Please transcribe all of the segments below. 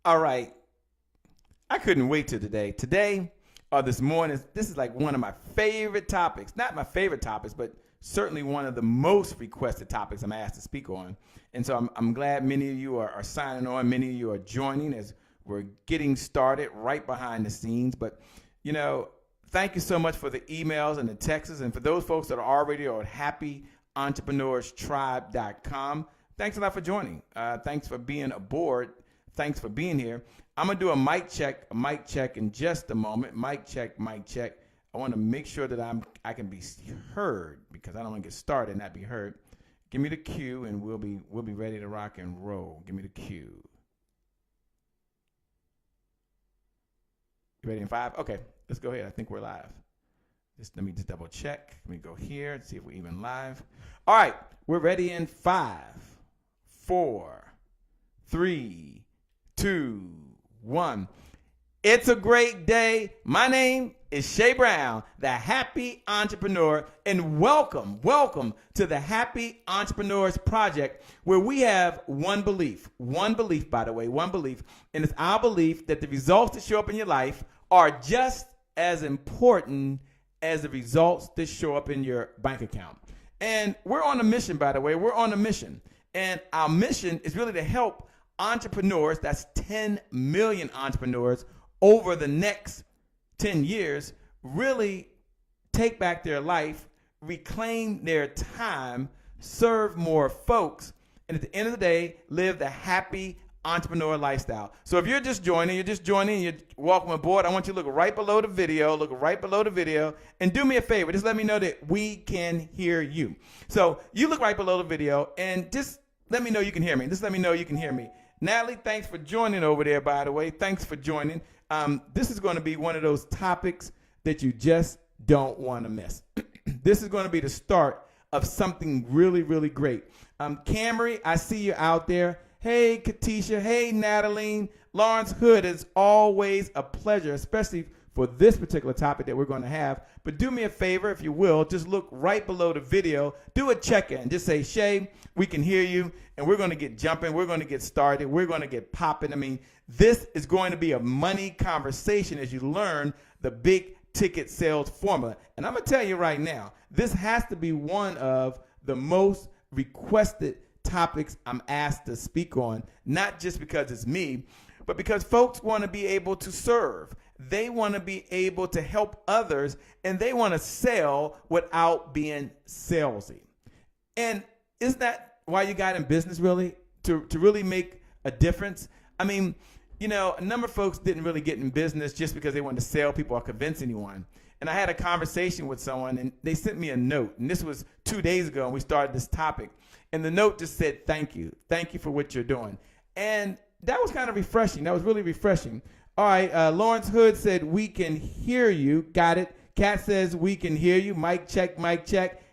All right. I couldn't wait till today. Today or this morning, this is like one of my favorite topics. Not my favorite topics, but certainly one of the most requested topics I'm asked to speak on. And so I'm glad many of you are signing on. Many of you are joining as we're getting started right behind the scenes. But, you know, thank you so much for the emails and the texts. And for those folks that are already on happyentrepreneurs.tribe.com, thanks a lot for joining. Thanks for being aboard. Thanks for being here. I'm going to do a mic check in just a moment. Mic check. I want to make sure that I can be heard because I don't want to get started and not be heard. Give me the cue and we'll be ready to rock and roll. Give me the cue. You ready in 5? Okay, let's go ahead. I think we're live. Let me double check. Let me go here and see if we're even live. All right, we're ready in 5, 4, 3, 2, 1. It's a great day. My name is Shay Brown, the Happy Entrepreneur, and welcome to the Happy Entrepreneurs Project, where we have one belief, by the way, and it's our belief that the results that show up in your life are just as important as the results that show up in your bank account. And we're on a mission, by the way. We're on a mission, and our mission is really to help entrepreneurs, that's 10 million entrepreneurs over the next 10 years, really take back their life, reclaim their time, serve more folks, and at the end of the day, live the happy entrepreneur lifestyle. So if you're just joining, you're welcome aboard. I want you to look right below the video, and do me a favor. Just let me know that we can hear you. So you look right below the video and just let me know you can hear me. Natalie, thanks for joining over there, by the way. Thanks for joining. This is going to be one of those topics that you just don't want to miss. This is going to be the start of something really, really great. Camry, I see you out there. Hey, Katisha. Hey, Natalie. Lawrence Hood, is always a pleasure, especially for this particular topic that we're going to have. But do me a favor, if you will, just look right below the video, do a check-in. Just say, Shay, we can hear you, and we're going to get jumping. We're going to get started. We're going to get popping. I mean, this is going to be a money conversation as you learn the big ticket sales formula. And I'm going to tell you right now, this has to be one of the most requested topics I'm asked to speak on, not just because it's me, but because folks want to be able to serve. They want to be able to help others, and they want to sell without being salesy. And is that why you got in business, really? To really make a difference? I mean, you know, a number of folks didn't really get in business just because they wanted to sell people or convince anyone. And I had a conversation with someone, and they sent me a note. And this was 2 days ago, and we started this topic. And the note just said, thank you. Thank you for what you're doing. And that was kind of refreshing. That was really refreshing. All right, Lawrence Hood said, we can hear you. Got it. Kat says, we can hear you. Mic check.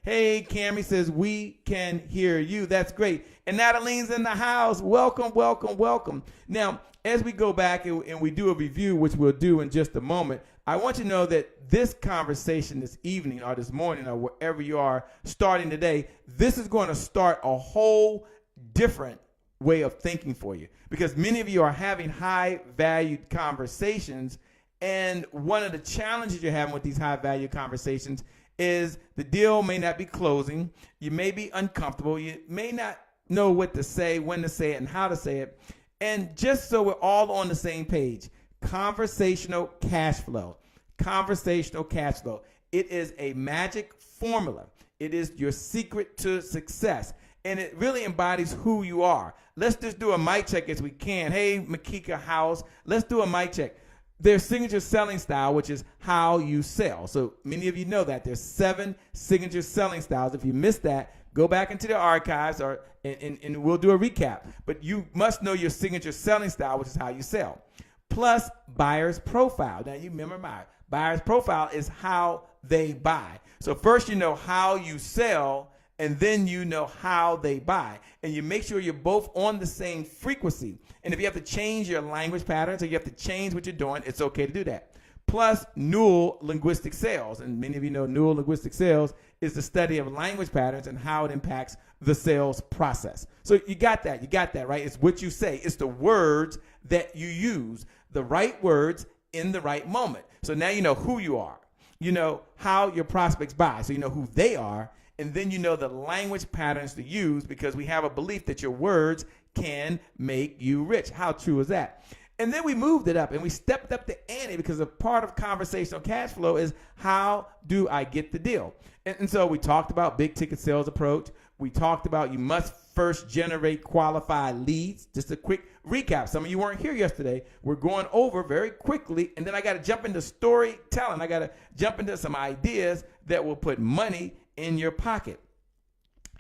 Hey, Cammy says, we can hear you. That's great. And Natalie's in the house. Welcome. Now, as we go back and we do a review, which we'll do in just a moment, I want you to know that this conversation this evening or this morning or wherever you are starting today, this is going to start a whole different way of thinking for you, because many of you are having high valued conversations, and one of the challenges you're having with these high value conversations is the deal may not be closing. You may be uncomfortable. You may not know what to say, when to say it, and how to say it. And just so we're all on the same page, conversational cash flow. It is a magic formula. It is your secret to success. And it really embodies who you are. Let's just do a mic check as we can. Hey, Makika House, let's do a mic check. Their signature selling style, which is how you sell. So many of you know that. There's 7 signature selling styles. If you missed that, go back into the archives and we'll do a recap. But you must know your signature selling style, which is how you sell. Plus buyer's profile. Now you remember my buyer's profile is how they buy. So first you know how you sell, and then you know how they buy. And you make sure you're both on the same frequency. And if you have to change your language patterns or you have to change what you're doing, it's okay to do that. Plus neural linguistic sales. And many of you know neural linguistic sales is the study of language patterns and how it impacts the sales process. So you got that, right? It's what you say. It's the words that you use, the right words in the right moment. So now you know who you are. You know how your prospects buy, so you know who they are, and then you know the language patterns to use, because we have a belief that your words can make you rich. How true is that? And then we moved it up and we stepped up the ante, because a part of conversational cash flow is, how do I get the deal? And so we talked about big ticket sales approach. We talked about you must first generate qualified leads. Just a quick recap. Some of you weren't here yesterday. We're going over very quickly, and then I got to jump into storytelling. I got to jump into some ideas that will put money in your pocket.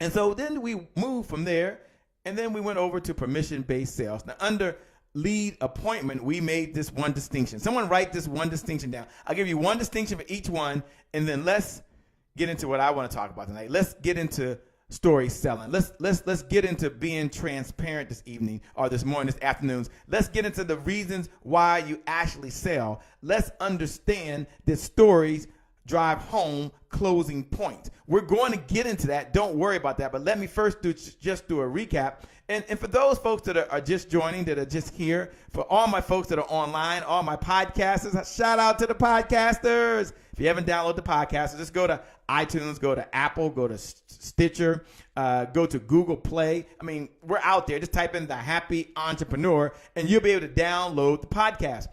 And so then we moved from there, and then we went over to permission-based sales. Now, under lead appointment, we made this one distinction. Someone write this one distinction down. I'll give you one distinction for each one, and then let's get into what I want to talk about tonight. Let's get into story selling. Let's get into being transparent this evening, or this morning, this afternoon. Let's get into the reasons why you actually sell. Let's understand that stories drive home closing points. We're going to get into that. Don't worry about that. But let me first do a recap. And for those folks that are just joining, that are just here, for all my folks that are online, all my podcasters, shout out to the podcasters. If you haven't downloaded the podcast, just go to iTunes, go to Apple, go to Stitcher, go to Google Play. I mean, we're out there. Just type in the Happy Entrepreneur, and you'll be able to download the podcast.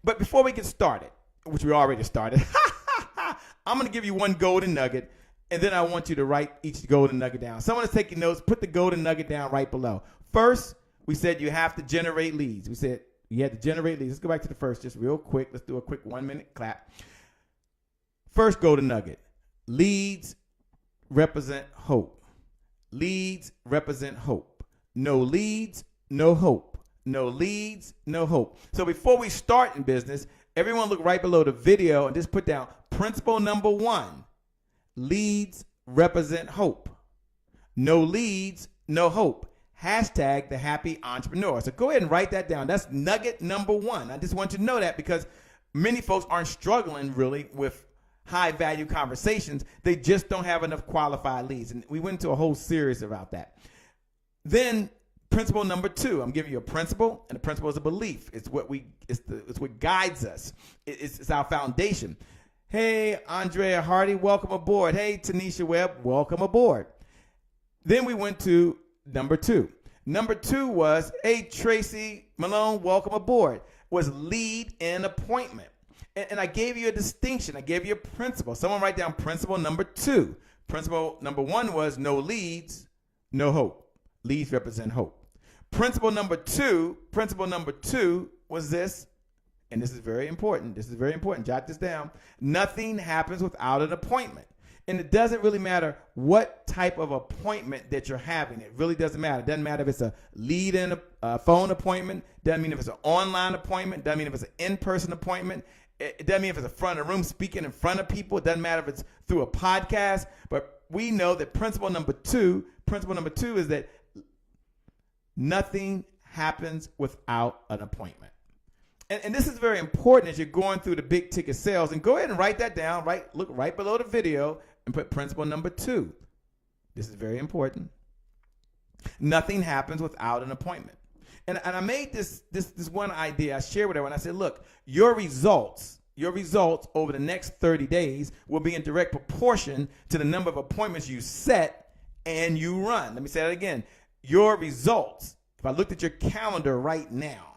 But before we get started, which we already started, I'm going to give you one golden nugget, and then I want you to write each golden nugget down. Someone is taking notes. Put the golden nugget down right below. First, we said you have to generate leads. We said you had to generate leads. Let's go back to the first just real quick. Let's do a quick 1-minute clap. First golden nugget. Leads represent hope. Leads represent hope. No leads, no hope. No leads, no hope. So before we start in business, everyone look right below the video and just put down principle number 1. Leads represent hope. No leads, no hope. Hashtag the Happy Entrepreneur. So go ahead and write that down. That's nugget number 1. I just want you to know that, because many folks aren't struggling really with high value conversations. They just don't have enough qualified leads. And we went into a whole series about that. Then principle number 2, I'm giving you a principle, and the principle is a belief. It's what guides us. It's our foundation. Hey, Andrea Hardy, welcome aboard. Hey, Tanisha Webb, welcome aboard. Then we went to number 2. Number 2 was, hey, Tracy Malone, welcome aboard, was lead an appointment. And I gave you a distinction. I gave you a principle. Someone write down principle number 2. Principle number 1 was no leads, no hope. Leads represent hope. Principle number 2 was this, and this is very important. Jot this down. Nothing happens without an appointment. And it doesn't really matter what type of appointment that you're having. It really doesn't matter. It doesn't matter if it's a lead-in phone appointment. Doesn't mean if it's an online appointment. Doesn't mean if it's an in-person appointment. It doesn't mean if it's a front of the room speaking in front of people. It doesn't matter if it's through a podcast. But we know that principle number 2 is that nothing happens without an appointment. And this is very important as you're going through the big ticket sales. And go ahead and write that down. Look right below the video and put principle number 2. This is very important. Nothing happens without an appointment. And I made this one idea. I shared with everyone. I said, look, your results over the next 30 days will be in direct proportion to the number of appointments you set and you run. Let me say that again. Your results, if I looked at your calendar right now,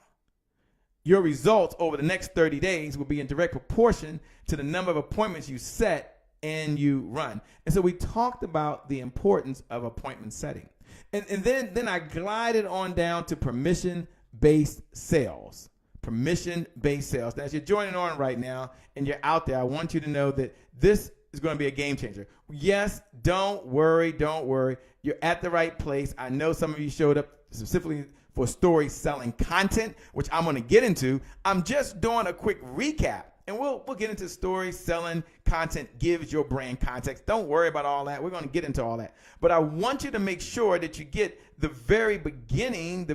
your results over the next 30 days will be in direct proportion to the number of appointments you set and you run. And so we talked about the importance of appointment setting. And then I glided on down to permission-based sales. Permission-based sales. Now, as you're joining on right now and you're out there, I want you to know that this is going to be a game changer. Yes, don't worry. You're at the right place. I know some of you showed up specifically for story selling content, which I'm going to get into. I'm just doing a quick recap, and we'll get into story selling content gives your brand context. Don't worry about all that. We're going to get into all that. But I want you to make sure that you get the very beginning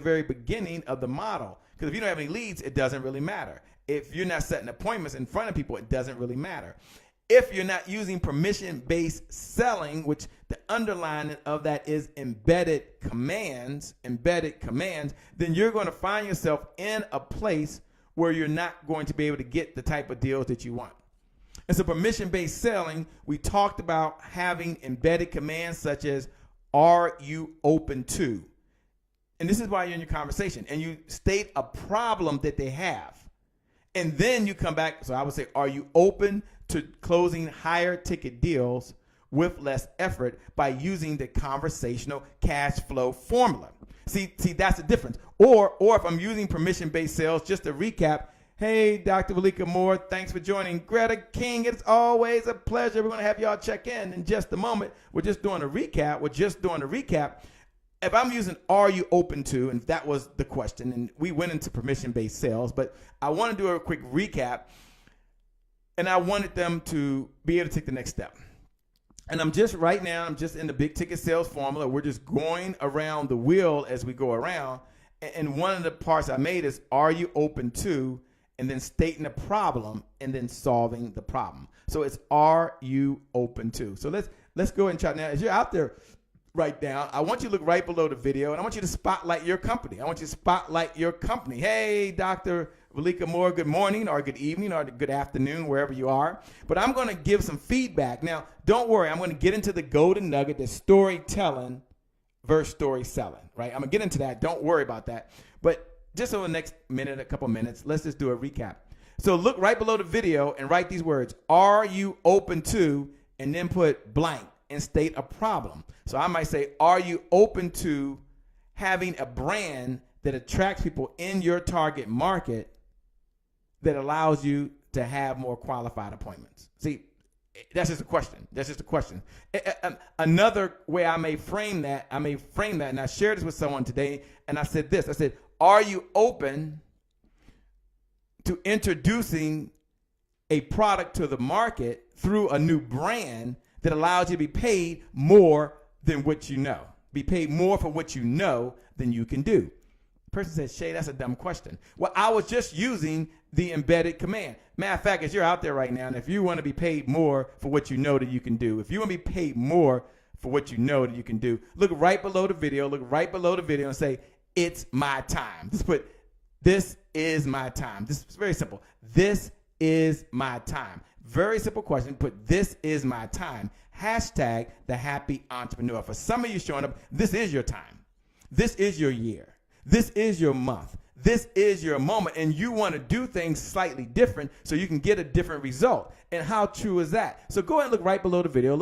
of the model. Because if you don't have any leads, it doesn't really matter. If you're not setting appointments in front of people, it doesn't really matter. If you're not using permission-based selling, which the underlining of that is embedded commands, then you're going to find yourself in a place where you're not going to be able to get the type of deals that you want. And so permission-based selling, we talked about having embedded commands such as, are you open to? And this is why you're in your conversation. And you state a problem that they have. And then you come back. So I would say, are you open to closing higher ticket deals with less effort by using the conversational cash flow formula? See, that's the difference. Or if I'm using permission-based sales, just to recap, hey, Dr. Valika Moore, thanks for joining. Greta King, it's always a pleasure. We're going to have y'all check in just a moment. We're just doing a recap. If I'm using are you open to, and that was the question, and we went into permission-based sales, but I want to do a quick recap, and I wanted them to be able to take the next step. And I'm just in the big ticket sales formula. We're just going around the wheel as we go around. And one of the parts I made is, are you open to, and then stating the problem and then solving the problem. So it's, are you open to? So let's go and try now. As you're out there right now, I want you to look right below the video, and I want you to spotlight your company. Hey, Dr. Valika Moore, good morning or good evening or good afternoon, wherever you are. But I'm going to give some feedback. Now, don't worry. I'm going to get into the golden nugget, the storytelling versus story selling, right? I'm going to get into that. Don't worry about that. But just over the next minute, a couple minutes, let's just do a recap. So look right below the video and write these words, are you open to, and then put blank and state a problem. So I might say, are you open to having a brand that attracts people in your target market that allows you to have more qualified appointments? See, that's just a question. Another way I may frame that, and I shared this with someone today, and I said, are you open to introducing a product to the market through a new brand that allows you to be paid more than what you know? Be paid more for what you know than you can do. The person says, Shay, that's a dumb question. Well, I was just using the embedded command. Matter of fact, as you're out there right now, and if you want to be paid more for what you know that you can do, look right below the video, and say, it's my time. Just put, this is my time. This is very simple. This is my time. Very simple question. Put, this is my time. Hashtag the Happy Entrepreneur. For some of you showing up, this is your time. This is your year. This is your month. This is your moment. And you want to do things slightly different so you can get a different result. And how true is that? So go ahead and look right below the video.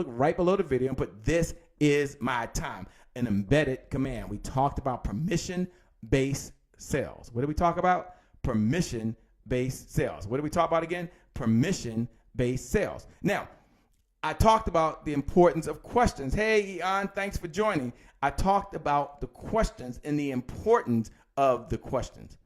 And put, this is my time. An embedded command. We talked about permission-based sales. What did we talk about? Permission-based sales. What did we talk about again? Permission-based sales. Now, I talked about the importance of questions. Hey, Ian, thanks for joining. I talked about the questions and the importance of the questions.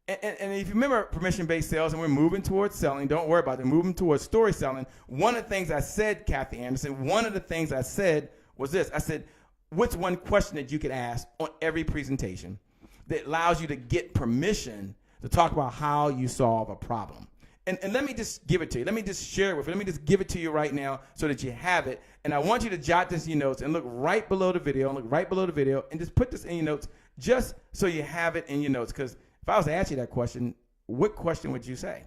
And if you remember permission-based sales, and we're moving towards selling, don't worry about it, moving towards story selling. One of the things I said, Kathy Anderson, was this. I said, what's one question that you could ask on every presentation that allows you to get permission to talk about how you solve a problem? And let me just give it to you. Let me just share it with you. Let me just give it to you right now so that you have it. And I want you to jot this in your notes and look right below the video and just put this in your notes just so you have it in your notes. Because if I was to ask you that question, what question would you say?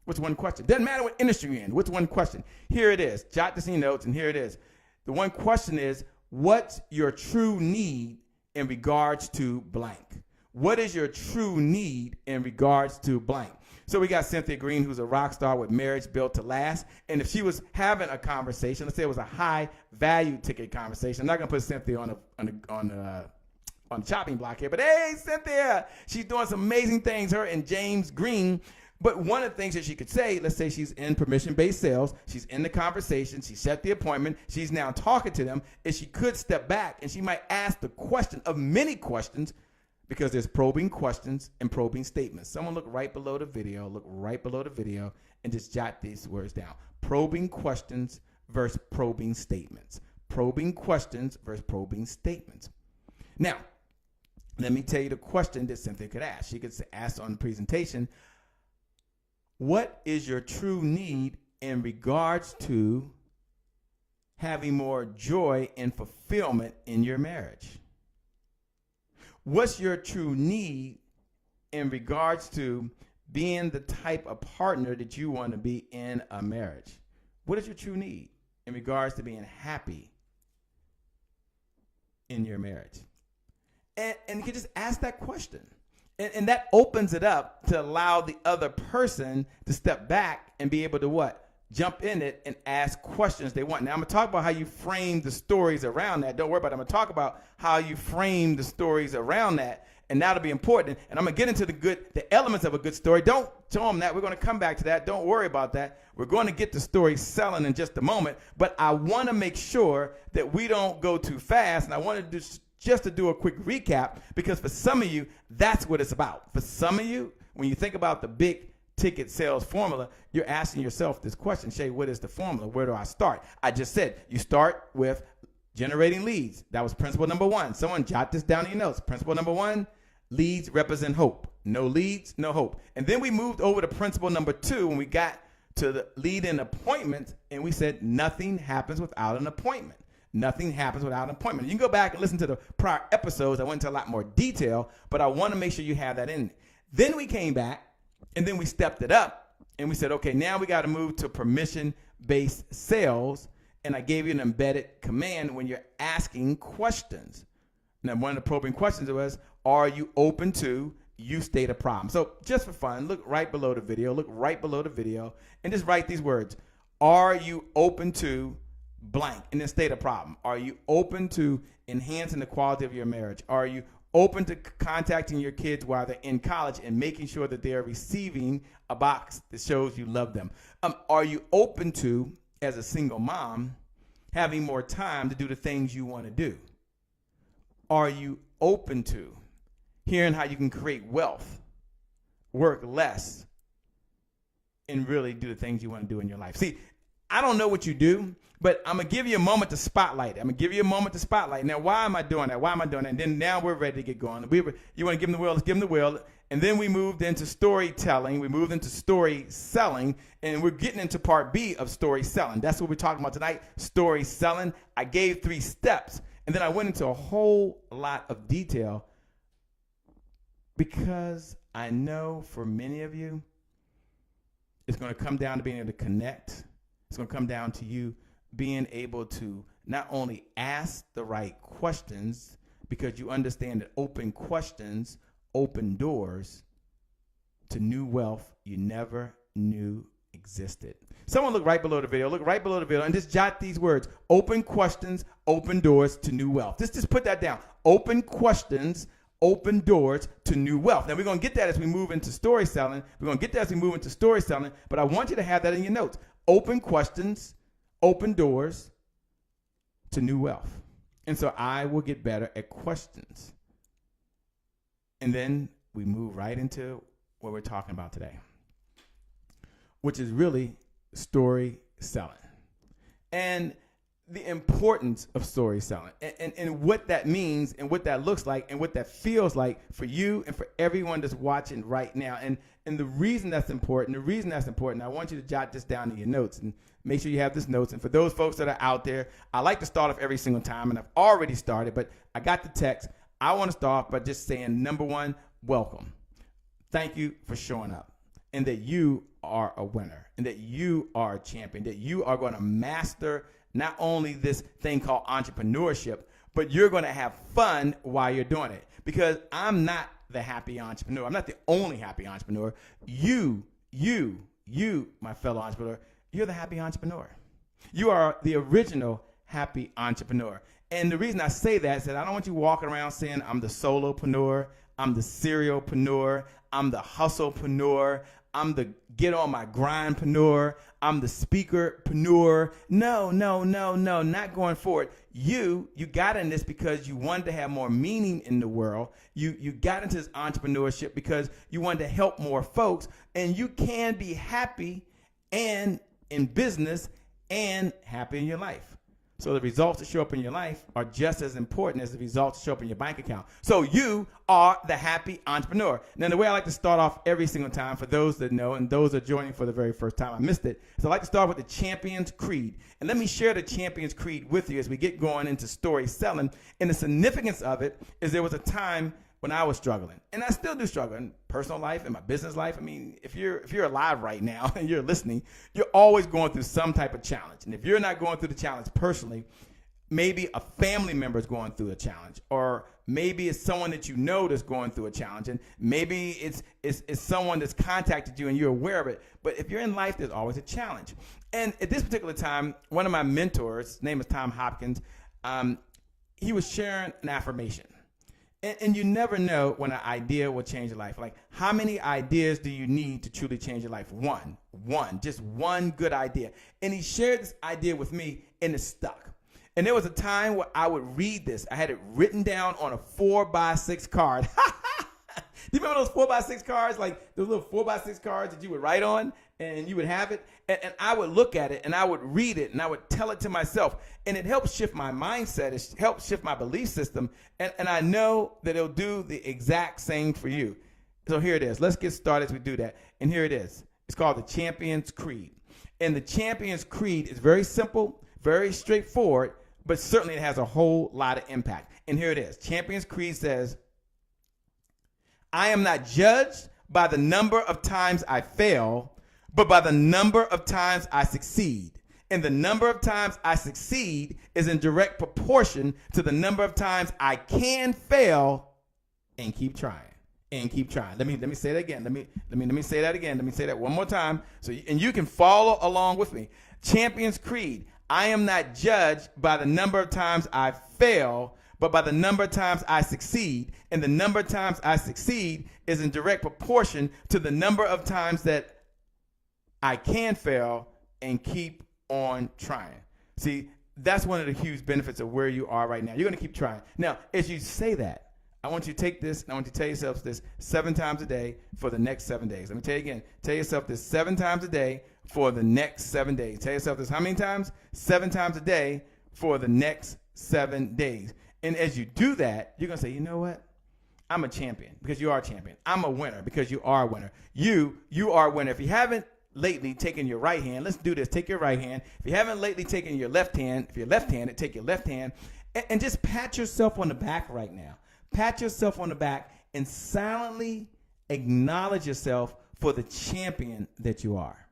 What's one question? Doesn't matter what industry you're in. What's one question? Here it is. Jot this in your notes, and here it is. The one question is, what's your true need in regards to blank? What is your true need in regards to blank? So we got Cynthia Green, who's a rock star with Marriage Built to Last. And if she was having a conversation, let's say it was a high value ticket conversation, I'm not going to put Cynthia on the chopping block here, but hey, Cynthia, she's doing some amazing things, her and James Green. But one of the things that she could say, let's say she's in permission-based sales, she's in the conversation, she set the appointment, she's now talking to them, is she could step back and she might ask the question of many questions, because there's probing questions and probing statements. Someone look right below the video, and just jot these words down. Probing questions versus probing statements. Probing questions versus probing statements. Now, let me tell you the question that Cynthia could ask. She could ask on the presentation, what is your true need in regards to having more joy and fulfillment in your marriage? What's your true need in regards to being the type of partner that you want to be in a marriage? What is your true need in regards to being happy in your marriage? And you can just ask that question. And that opens it up to allow the other person to step back and be able to what? Jump in it and ask questions they want. Now, I'm going to talk about how you frame the stories around that. Don't worry about it. I'm going to talk about how you frame the stories around that. And that'll be important. And I'm going to get into the elements of a good story. Don't tell them that. We're going to come back to that. Don't worry about that. We're going to get to story selling in just a moment. But I want to make sure that we don't go too fast. And I want to just to do a quick recap, because for some of you, that's what it's about. For some of you, when you think about the big ticket sales formula, you're asking yourself this question: Shay, what is the formula? Where do I start? I just said you start with generating leads. That was principle number 1. Someone jot this down in your notes. Principle number 1, leads represent hope. No leads, no hope. And then we moved over to principle number 2 when we got to the lead in appointment, and we said nothing happens without an appointment. Nothing happens without an appointment. You can go back and listen to the prior episodes. I went into a lot more detail, but I want to make sure you have that in. Then we came back, and then we stepped it up, and we said, okay, now we got to move to permission-based sales, and I gave you an embedded command when you're asking questions. Now, one of the probing questions was, are you open to you state a problem? So just for fun, look right below the video, and just write these words. Are you open to blank, and then state a problem? Are you open to enhancing the quality of your marriage? Are you open to contacting your kids while they're in college and making sure that they are receiving a box that shows you love them? Are you open to, as a single mom, having more time to do the things you want to do? Are you open to hearing how you can create wealth, work less, and really do the things you want to do in your life? See, I don't know what you do, but I'm going to give you a moment to spotlight. Now, why am I doing that? And then now we're ready to get going. You want to give them the wheel? Let's give them the wheel. And then we moved into storytelling. We moved into story selling. And we're getting into part B of story selling. That's what we're talking about tonight, story selling. I gave 3 steps. And then I went into a whole lot of detail because I know for many of you, it's going to come down to being able to connect. It's going to come down to you being able to not only ask the right questions, because you understand that open questions open doors to new wealth you never knew existed. Someone look right below the video, and just jot these words: open questions, open doors to new wealth. Just put that down. Open questions, open doors to new wealth. Now, we're going to get that as we move into story selling. But I want you to have that in your notes. Open questions, open doors to new wealth. And so I will get better at questions. And then we move right into what we're talking about today, which is really story selling and the importance of story selling and what that means and what that looks like and what that feels like for you and for everyone that's watching right now. And the reason that's important, I want you to jot this down in your notes and make sure you have this notes. And for those folks that are out there, I like to start off every single time, and I've already started, but I got the text. I want to start off by just saying, number 1, welcome. Thank you for showing up, and that you are a winner, and that you are a champion, that you are going to master not only this thing called entrepreneurship, but you're going to have fun while you're doing it. Because I'm not the happy entrepreneur. I'm not the only happy entrepreneur. You, my fellow entrepreneur, you're the happy entrepreneur. You are the original happy entrepreneur. And the reason I say that is that I don't want you walking around saying I'm the solopreneur, I'm the serialpreneur, I'm the hustlepreneur, I'm the get on my grindpreneur, I'm the speakerpreneur. No, not going forward. You got in this because you wanted to have more meaning in the world. You got into this entrepreneurship because you wanted to help more folks, and you can be happy and in business and happy in your life. So the results that show up in your life are just as important as the results that show up in your bank account. So you are the happy entrepreneur. Now, the way I like to start off every single time, for those that know and those that are joining for the very first time, I missed it, is I like to start with the Champion's Creed. And let me share the Champion's Creed with you as we get going into story selling. And the significance of it is there was a time when I was struggling, and I still do struggle in personal life and my business life. I mean, if you're alive right now and you're listening, you're always going through some type of challenge. And if you're not going through the challenge personally, maybe a family member is going through a challenge, or maybe it's someone that you know that's going through a challenge, and maybe it's someone that's contacted you and you're aware of it. But if you're in life, there's always a challenge. And at this particular time, one of my mentors, his name is Tom Hopkins, he was sharing an affirmation. And you never know when an idea will change your life. Like, how many ideas do you need to truly change your life? One, just one good idea. And he shared this idea with me, and it stuck. And there was a time where I would read this. I had it written down on a 4x6 card. Do you remember those 4x6 cards? Like those little 4x6 cards that you would write on, and you would have it. And I would look at it, and I would read it, and I would tell it to myself. And it helped shift my mindset. It helped shift my belief system. And I know that it'll do the exact same for you. So here it is. Let's get started as we do that. And here it is. It's called the Champion's Creed. And the Champion's Creed is very simple, very straightforward, but certainly it has a whole lot of impact. And here it is. Champion's Creed says, I am not judged by the number of times I fail, but by the number of times I succeed. And the number of times I succeed is in direct proportion to the number of times I can fail and keep trying. And keep trying. Let me say that again. Let me say that again. Let me say that one more time. And you can follow along with me. Champion's Creed. I am not judged by the number of times I fail, but by the number of times I succeed. And the number of times I succeed is in direct proportion to the number of times that I can fail and keep on trying. See, that's one of the huge benefits of where you are right now. You're going to keep trying. Now, as you say that, I want you to take this, and I want you to tell yourself this 7 times a day for the next 7 days. Let me tell you again. Tell yourself this 7 times a day for the next 7 days. Tell yourself this how many times? 7 times a day for the next 7 days. And as you do that, you're going to say, you know what? I'm a champion, because you are a champion. I'm a winner, because you are a winner. You are a winner. If you haven't lately taken your right hand, let's do this. Take your right hand. If you haven't lately taken your left hand, if you're left-handed, take your left hand and just pat yourself on the back right now. Pat yourself on the back and silently acknowledge yourself for the champion that you are,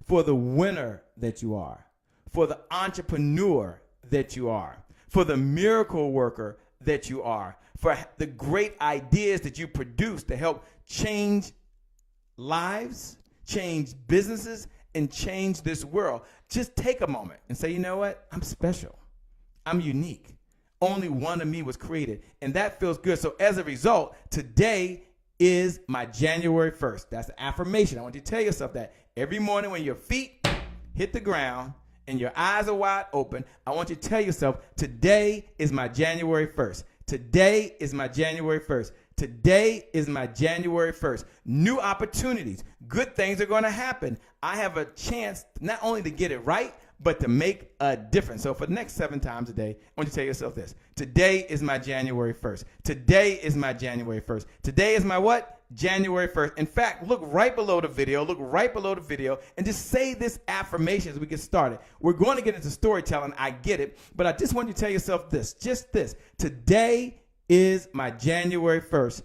for the winner that you are, for the entrepreneur that you are, for the miracle worker that you are, for the great ideas that you produce to help change lives, change businesses, and change this world. Just take a moment and say, you know what? I'm special. I'm unique. Only one of me was created, and that feels good. So as a result, today is my January 1st. That's the affirmation. I want you to tell yourself that every morning when your feet hit the ground and your eyes are wide open, I want you to tell yourself, today is my January 1st. Today is my January 1st. Today is my January 1st. New opportunities. Good things are going to happen. I have a chance not only to get it right, but to make a difference. So for the next 7 times a day, I want you to tell yourself this. Today is my January 1st. Today is my January 1st. Today is my what? January 1st. In fact, look right below the video. Look right below the video and just say this affirmation as we get started. We're going to get into storytelling. I get it. But I just want you to tell yourself this. Just this. Today is my January 1st.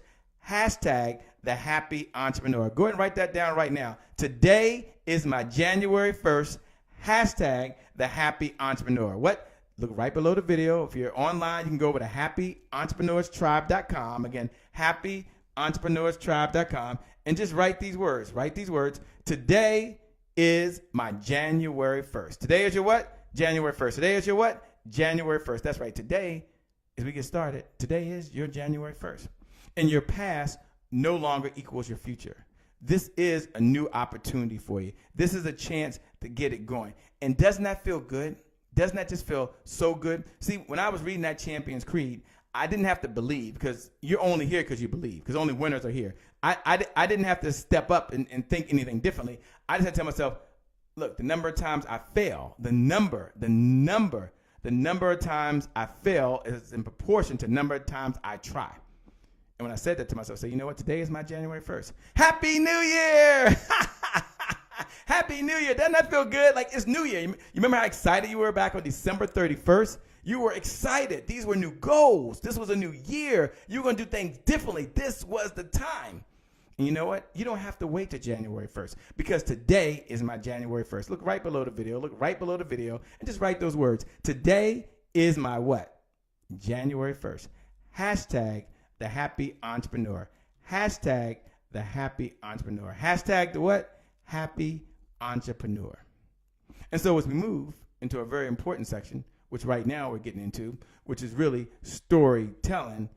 Hashtag the Happy Entrepreneur. Go ahead and write that down right now. Today is my January 1st. Hashtag the Happy Entrepreneur. What? Look right below the video. If you're online, you can go over to happyentrepreneurstribe.com. Again, happyentrepreneurstribe.com, and just write these words. Write these words. Today is my January 1st. Today is your what? January 1st. Today is your what? January 1st. That's right. Today, as we get started, today is your January 1st. And your past no longer equals your future. This is a new opportunity for you. This is a chance to get it going. And doesn't that feel good? Doesn't that just feel so good? See, when I was reading that Champion's Creed, I didn't have to believe, because you're only here because you believe, because only winners are here. I didn't have to step up and think anything differently. I just had to tell myself, look, the number of times I fail, the number the number of times I fail is in proportion to the number of times I try. And when I said that to myself, I said, you know what? Today is my January 1st. Happy New Year! Happy New Year. Doesn't that feel good? Like, it's New Year. You remember how excited you were back on December 31st? You were excited. These were new goals. This was a new year. You were going to do things differently. This was the time. And you know what? You don't have to wait till January 1st because today is my January 1st. Look right below the video. Look right below the video and just write those words. Today is my what? January 1st. Hashtag the Happy Entrepreneur. Hashtag the Happy Entrepreneur. Hashtag the what? Happy Entrepreneur. And so as we move into a very important section, which right now we're getting into, which is really storytelling,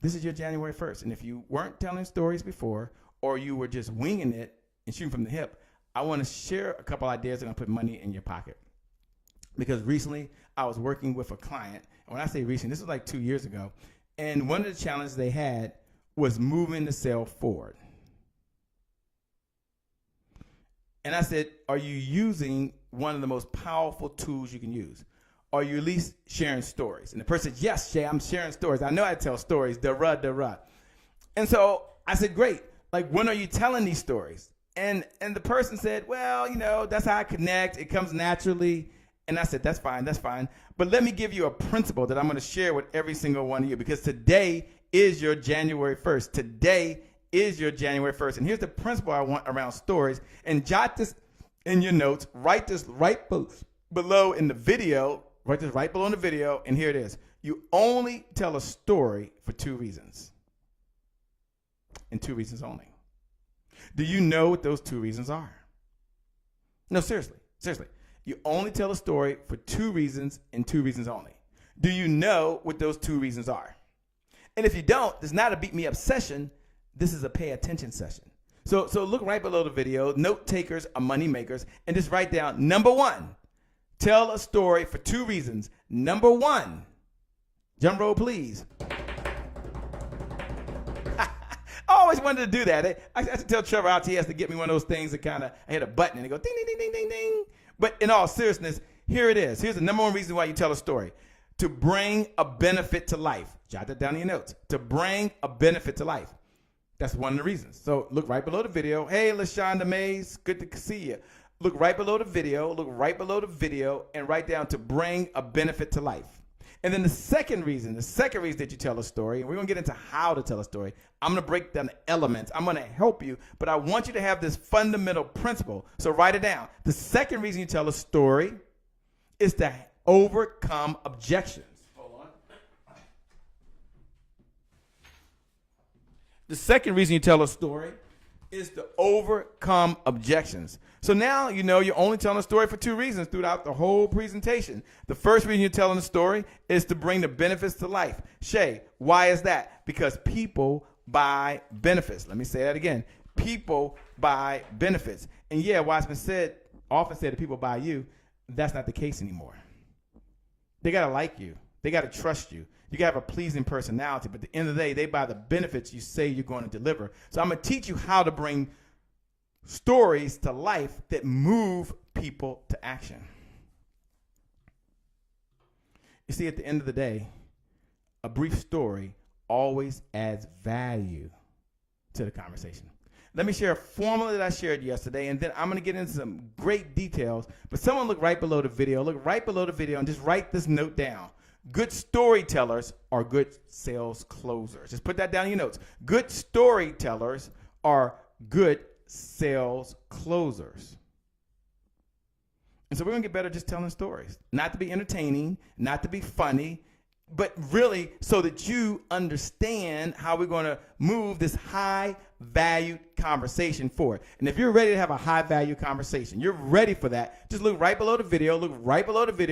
this is your January 1st. And if you weren't telling stories before, or you were just winging it and shooting from the hip, I want to share a couple ideas that are going to put money in your pocket. Because recently I was working with a client. And when I say recently, this was like 2 years ago. And one of the challenges they had was moving the sale forward. And I said, are you using one of the most powerful tools you can use? Are you at least sharing stories? And the person said, yes, Shay, I'm sharing stories. I know I tell stories, da-rah. And so I said, great. Like, when are you telling these stories? And the person said, well, you know, that's how I connect. It comes naturally. And I said, that's fine. But let me give you a principle that I'm going to share with every single one of you, because today is your January 1st. Today is your January 1st. And here's the principle I want around stories. And jot this in your notes. Write this right below in the video. Write this right below in the video. And here it is. You only tell a story for 2 reasons. And 2 reasons only. Do you know what those 2 reasons are? No, seriously. You only tell a story for 2 reasons and 2 reasons only. Do you know what those 2 reasons are? And if you don't, this is not a beat me up session. This is a pay attention session. So look right below the video. Note takers are money makers. And just write down, number 1, tell a story for 2 reasons. Number 1, drum roll please. I always wanted to do that. I have to tell Trevor out he has to get me one of those things that kind of, I hit a button and it goes ding, ding, ding, ding, ding, ding. But in all seriousness, here it is. Here's the number 1 reason why you tell a story. To bring a benefit to life. Jot that down in your notes. To bring a benefit to life. That's one of the reasons. So look right below the video. Hey, LaShonda Mays, good to see you. Look right below the video, and write down to bring a benefit to life. And then the second reason that you tell a story, and we're going to get into how to tell a story. I'm going to break down the elements. I'm going to help you, but I want you to have this fundamental principle. So write it down. The second reason you tell a story is to overcome objections. Hold on. The second reason you tell a story is to overcome objections. So now you know you're only telling a story for 2 reasons throughout the whole presentation. The first reason you're telling a story is to bring the benefits to life. Shay, why is that? Because people buy benefits. Let me say that again. People buy benefits. And yeah, why it's been often said that people buy you, that's not the case anymore. They got to like you. They got to trust you. You got to have a pleasing personality. But at the end of the day, they buy the benefits you say you're going to deliver. So I'm going to teach you how to bring stories to life that move people to action. You see, at the end of the day, a brief story always adds value to the conversation. Let me share a formula that I shared yesterday, and then I'm going to get into some great details. But someone look right below the video. Look right below the video and just write this note down. Good storytellers are good sales closers. Just put that down in your notes. Good storytellers are good sales closers. And so we're going to get better just telling stories. Not to be entertaining, not to be funny, but really so that you understand how we're going to move this high-valued conversation forward. And if you're ready to have a high-value conversation, you're ready for that, just look right below the video,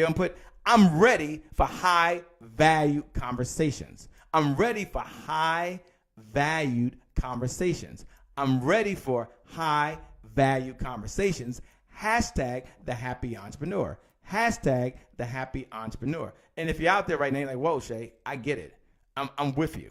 and put, I'm ready for high-valued conversations. I'm ready for high-valued conversations. I'm ready for high-value conversations. Hashtag the Happy Entrepreneur. Hashtag the Happy Entrepreneur. And if you're out there right now, you're like, whoa, Shay, I get it. I'm with you.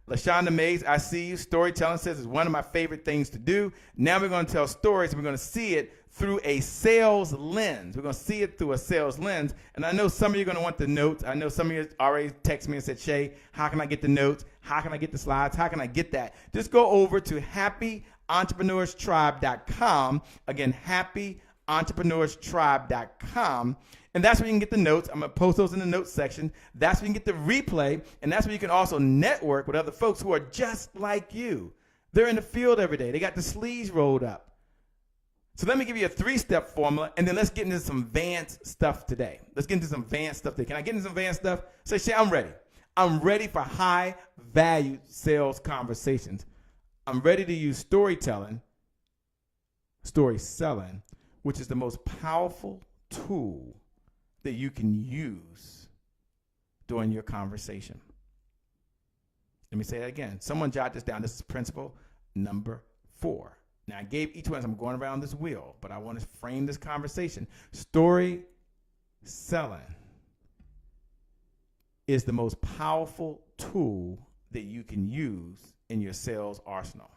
LaShonda Mays, I see you. Storytelling says it's one of my favorite things to do. Now we're going to tell stories, and we're going to see it through a sales lens. We're going to see it through a sales lens. And I know some of you are going to want the notes. I know some of you already texted me and said, Shay, how can I get the notes? How can I get the slides? How can I get that? Just go over to happyentrepreneurstribe.com. Again, happyentrepreneurstribe.com. And that's where you can get the notes. I'm going to post those in the notes section. That's where you can get the replay. And that's where you can also network with other folks who are just like you. They're in the field every day. They got the sleeves rolled up. So let me give you a 3-step formula, and then let's get into some advanced stuff today. Let's get into some advanced stuff today. Can I get into some advanced stuff? Say, Shay, I'm ready. I'm ready for high-value sales conversations. I'm ready to use StoryTelling, StorySelling, which is the most powerful tool that you can use during your conversation. Let me say that again. Someone jot this down. This is principle number 4. Now, I gave each one, as I'm going around this wheel, but I want to frame this conversation. Story selling is the most powerful tool that you can use in your sales arsenal.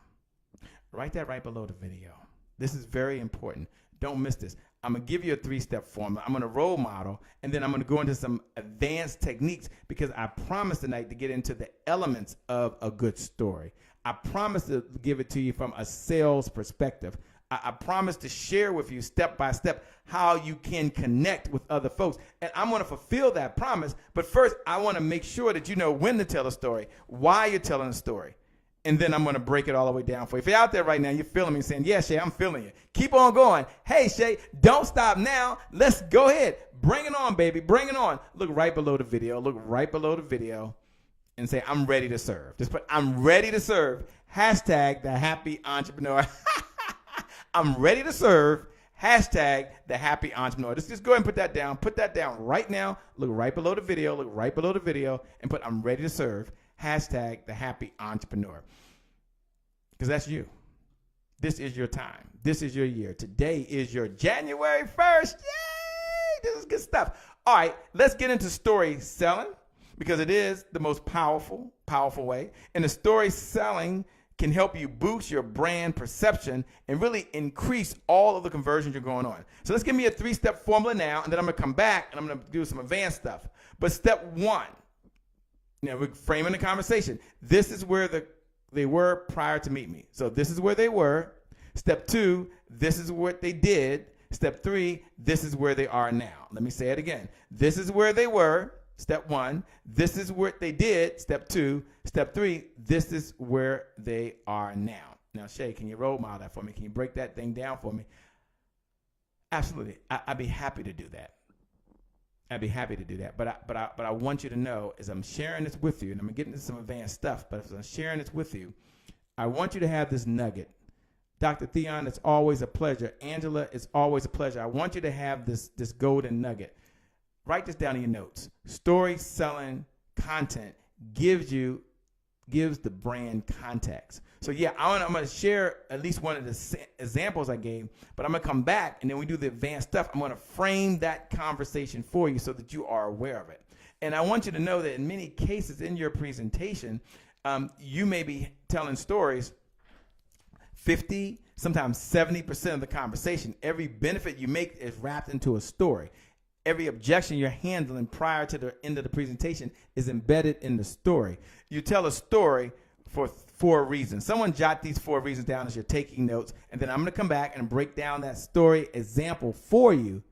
Write that right below the video. This is very important. Don't miss this. I'm going to give you a 3-step formula. I'm going to role model, and then I'm going to go into some advanced techniques because I promised tonight to get into the elements of a good story. I promise to give it to you from a sales perspective. I promise to share with you step by step how you can connect with other folks. And I'm going to fulfill that promise. But first, I want to make sure that you know when to tell a story, why you're telling a story. And then I'm going to break it all the way down for you. If you're out there right now, you're feeling me saying, yeah, Shay, I'm feeling you. Keep on going. Hey, Shay, don't stop now. Let's go ahead. Bring it on, baby. Bring it on. Look right below the video. Look right below the video. And say, I'm ready to serve. Just put, I'm ready to serve. Hashtag the happy entrepreneur. I'm ready to serve. Hashtag the happy entrepreneur. Just go ahead and put that down. Put that down right now. Look right below the video. Look right below the video and put, I'm ready to serve. Hashtag the happy entrepreneur. Because that's you. This is your time. This is your year. Today is your January 1st. Yay! This is good stuff. All right, let's get into story selling. Because it is the most powerful way. And the story selling can help you boost your brand perception and really increase all of the conversions you're going on. So let's give me a 3-step formula now, and then I'm going to come back and I'm going to do some advanced stuff. But step 1, we're framing the conversation. This is where they were prior to meet me. So this is where they were. Step 2, this is what they did. Step 3, this is where they are now. Let me say it again. This is where they were. Step 1, this is what they did. Step 2, step 3, this is where they are now. Now, Shay, can you role model that for me? Can you break that thing down for me? Absolutely. I'd be happy to do that. I'd be happy to do that. But I want you to know, as I'm sharing this with you, and I'm going to get into some advanced stuff, but as I'm sharing this with you, I want you to have this nugget. Dr. Theon, it's always a pleasure. Angela, it's always a pleasure. I want you to have this golden nugget. Write this down in your notes. Story selling content gives the brand context. So yeah, I'm going to share at least one of the examples I gave, but I'm going to come back and then we do the advanced stuff. I'm going to frame that conversation for you so that you are aware of it. And I want you to know that in many cases in your presentation, you may be telling stories 50, sometimes 70% of the conversation. Every benefit you make is wrapped into a story. Every objection you're handling prior to the end of the presentation is embedded in the story. You tell a story for 4 reasons. Someone jot these 4 reasons down as you're taking notes, and then I'm going to come back and break down that story example for you.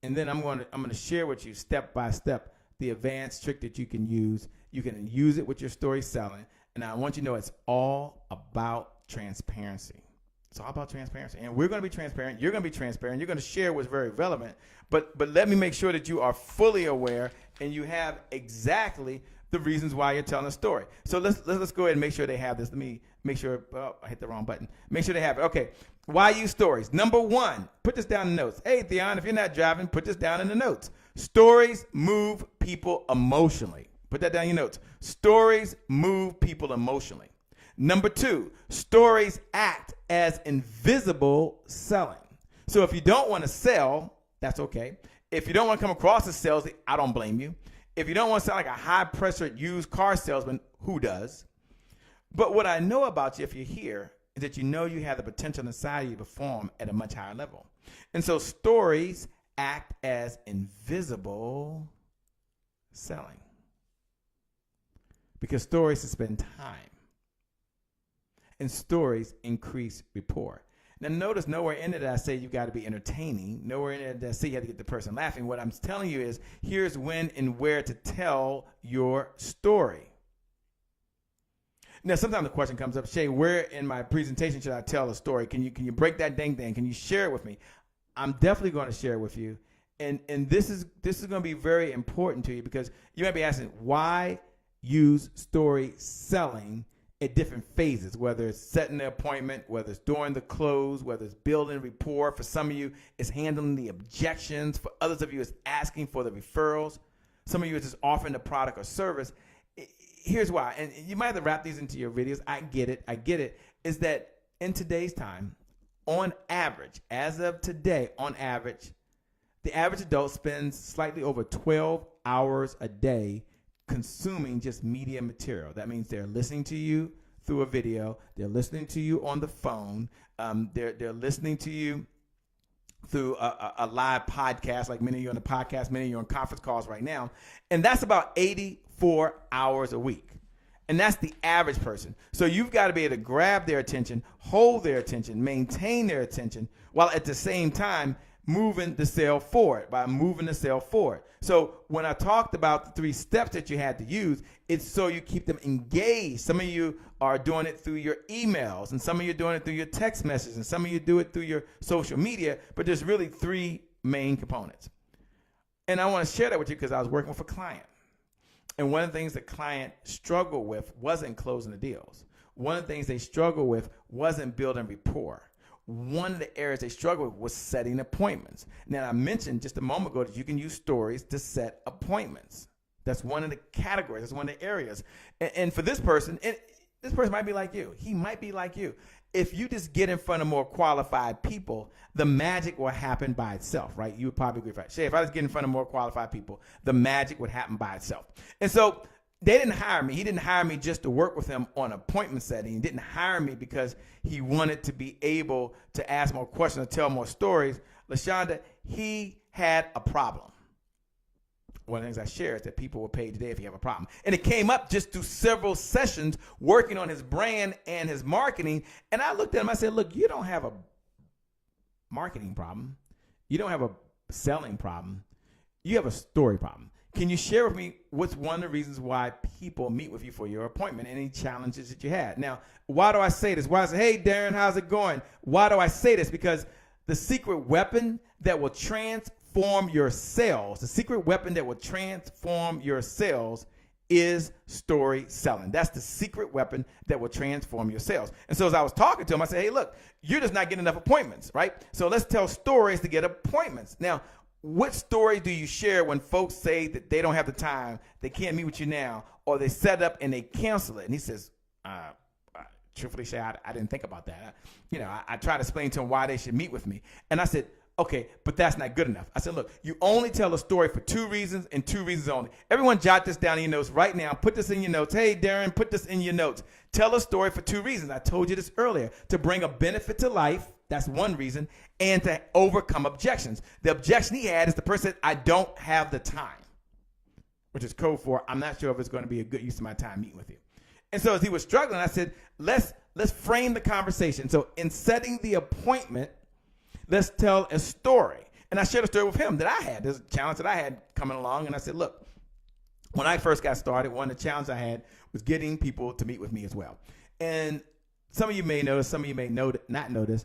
And then I'm going to share with you step by step the advanced trick that you can use. You can use it with your story selling, and I want you to know it's all about transparency. It's all about transparency. And we're going to be transparent. You're going to be transparent. You're going to share what's very relevant. But let me make sure that you are fully aware and you have exactly the reasons why you're telling a story. So let's go ahead and make sure they have this. Let me make sure. Oh, I hit the wrong button. Make sure they have it. Okay. Why use stories? Number 1, put this down in the notes. Hey, Theon, if you're not driving, put this down in the notes. Stories move people emotionally. Put that down in your notes. Stories move people emotionally. Number 2, stories act as invisible selling. So if you don't want to sell, that's okay. If you don't want to come across as salesy, I don't blame you. If you don't want to sound like a high-pressure used car salesman, who does? But what I know about you, if you're here, is that you know you have the potential inside of you to perform at a much higher level. And so stories act as invisible selling, because stories suspend time and stories increase rapport. Now notice nowhere in it I say you got to be entertaining. Nowhere in it I say you have to get the person laughing. What I'm telling you is here's when and where to tell your story. Now sometimes the question comes up, Shay, where in my presentation should I tell a story? Can you break that dang thing? Can you share it with me? I'm definitely going to share it with you. And this is going to be very important to you, because you might be asking, why use story selling at different phases, whether it's setting the appointment, whether it's during the close, whether it's building rapport. For some of you, it's handling the objections. For others of you, it's asking for the referrals. Some of you, it's just offering the product or service. Here's why, and you might have to wrap these into your videos. I get it, is that in today's time, on average, as of today, on average, the average adult spends slightly over 12 hours a day consuming just media material. That means they're listening to you through a video, they're listening to you on the phone, they're listening to you through a live podcast, like many of you on the podcast, many of you on conference calls right now, and that's about 84 hours a week. And that's the average person. So you've got to be able to grab their attention, hold their attention, maintain their attention, while at the same time moving the sale forward, by moving the sale forward. So when I talked about the 3 steps that you had to use, it's so you keep them engaged. Some of you are doing it through your emails, and some of you are doing it through your text messages, and some of you do it through your social media, but there's really 3 main components. And I want to share that with you because I was working with a client. And one of the things the client struggled with wasn't closing the deals. One of the things they struggled with wasn't building rapport. One of the areas they struggled with was setting appointments. Now, I mentioned just a moment ago that you can use stories to set appointments. That's one of the categories. That's one of the areas. And for this person, this person might be like you. He might be like you. If you just get in front of more qualified people, the magic will happen by itself, right? You would probably agree with that. Shay, if I just get in front of more qualified people, the magic would happen by itself. And so they didn't hire me. He didn't hire me just to work with him on appointment setting. He didn't hire me because he wanted to be able to ask more questions or tell more stories. LaShonda, he had a problem. One of the things I share is that people will pay today if you have a problem. And it came up just through several sessions working on his brand and his marketing. And I looked at him, I said, look, you don't have a marketing problem. You don't have a selling problem. You have a story problem. Can you share with me what's one of the reasons why people meet with you for your appointment, any challenges that you had? Now, why do I say this? Why I say, hey, Darren, how's it going? Why do I say this? Because the secret weapon that will transform your sales, the secret weapon that will transform your sales is story selling. That's the secret weapon that will transform your sales. And so as I was talking to him, I said, hey, look, you're just not getting enough appointments, right? So let's tell stories to get appointments. Now, what story do you share when folks say that they don't have the time, they can't meet with you now, or they set up and they cancel it? And he says, truthfully, Shay, I didn't think about that. I tried to explain to him why they should meet with me. And I said, okay, but that's not good enough. I said, look, you only tell a story for 2 reasons and 2 reasons only. Everyone jot this down in your notes right now. Put this in your notes. Hey, Darren, put this in your notes. Tell a story for 2 reasons. I told you this earlier. To bring a benefit to life, that's one reason, and to overcome objections. The objection he had is the person said, I don't have the time, which is code for I'm not sure if it's going to be a good use of my time meeting with you. And so as he was struggling, I said, let's frame the conversation. So in setting the appointment, let's tell a story. And I shared a story with him that I had. There's a challenge that I had coming along. And I said, look, when I first got started, one of the challenges I had was getting people to meet with me as well. And some of you may notice, some of you may not notice.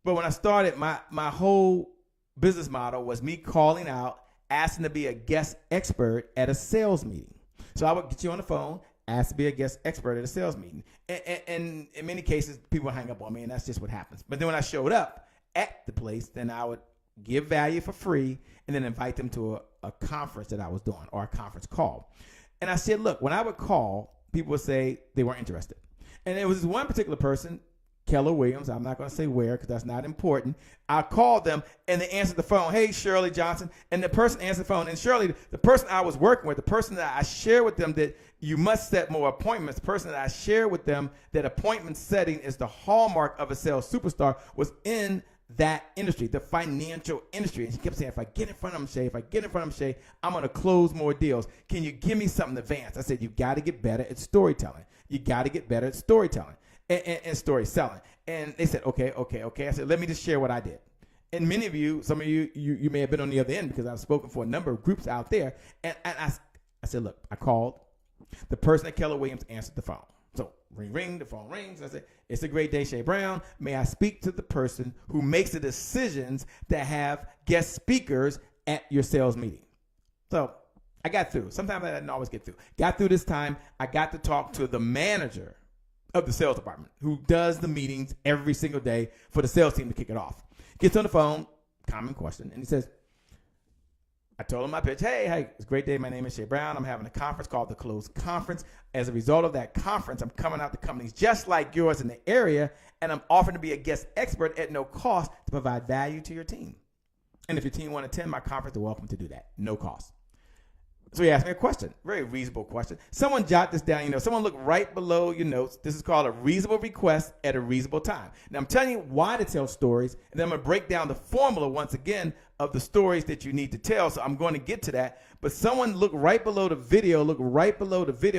But when I started, my whole business model was me calling out, asking to be a guest expert at a sales meeting. So I would get you on the phone, ask to be a guest expert at a sales meeting. And in many cases, people hang up on me, and that's just what happens. But then when I showed up at the place, then I would give value for free and then invite them to a conference that I was doing, or a conference call. And I said, look, when I would call, people would say they weren't interested. And it was this one particular person, Keller Williams. I'm not going to say where because that's not important. I called them and they answered the phone. Hey, Shirley Johnson. And the person answered the phone. And Shirley, the person I was working with, the person that I shared with them that you must set more appointments, the person that I shared with them that appointment setting is the hallmark of a sales superstar was in that industry, the financial industry. And she kept saying, if I get in front of them, Shay, if I get in front of them, Shay, I'm going to close more deals. Can you give me something advanced? I said, you got to get better at storytelling. You got to get better at storytelling. And story selling. And they said, okay. I said, let me just share what I did. And many of you, some of you may have been on the other end because I've spoken for a number of groups out there. And I said, look, I called. The person at Keller Williams answered the phone. So ring, the phone rings. I said, it's a great day, Shay Brown. May I speak to the person who makes the decisions that have guest speakers at your sales meeting? So I got through. Sometimes I didn't always get through. Got through this time. I got to talk to the manager of the sales department who does the meetings every single day for the sales team to kick it off. Gets on the phone, common question, and he says, I told him my pitch. Hey, it's a great day. My name is Shay Brown. I'm having a conference called the Close Conference. As a result of that conference, I'm coming out to companies just like yours in the area, and I'm offering to be a guest expert at no cost to provide value to your team. And if your team want to attend my conference, they're welcome to do that. No cost. So he asked me a question, very reasonable question. Someone jot this down. Someone look right below your notes. This is called a reasonable request at a reasonable time. Now, I'm telling you why to tell stories, and then I'm going to break down the formula once again of the stories that you need to tell. So I'm going to get to that. But someone look right below the video,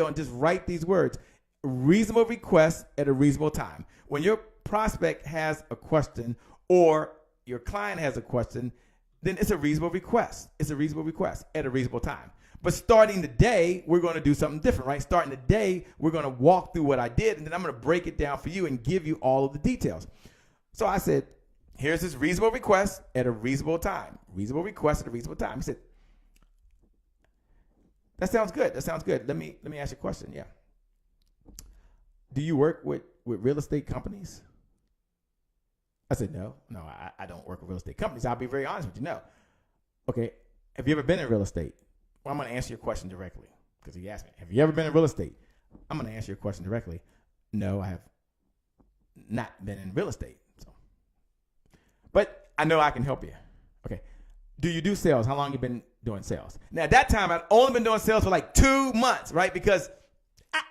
and just write these words. Reasonable request at a reasonable time. When your prospect has a question or your client has a question, then it's a reasonable request. It's a reasonable request at a reasonable time. But starting today, we're going to do something different, right? Starting today, we're going to walk through what I did, and then I'm going to break it down for you and give you all of the details. So I said, here's this reasonable request at a reasonable time. Reasonable request at a reasonable time. He said, that sounds good. Let me ask you a question. Yeah. Do you work with real estate companies? I said, no, I don't work with real estate companies. I'll be very honest with you. No. Okay. Have you ever been in real estate? Well, I'm going to answer your question directly because he asked me, have you ever been in real estate? I'm going to answer your question directly. No, I have not been in real estate. But I know I can help you. Okay. Do you do sales? How long have you been doing sales? Now, at that time, I'd only been doing sales for like 2 months, right? Because I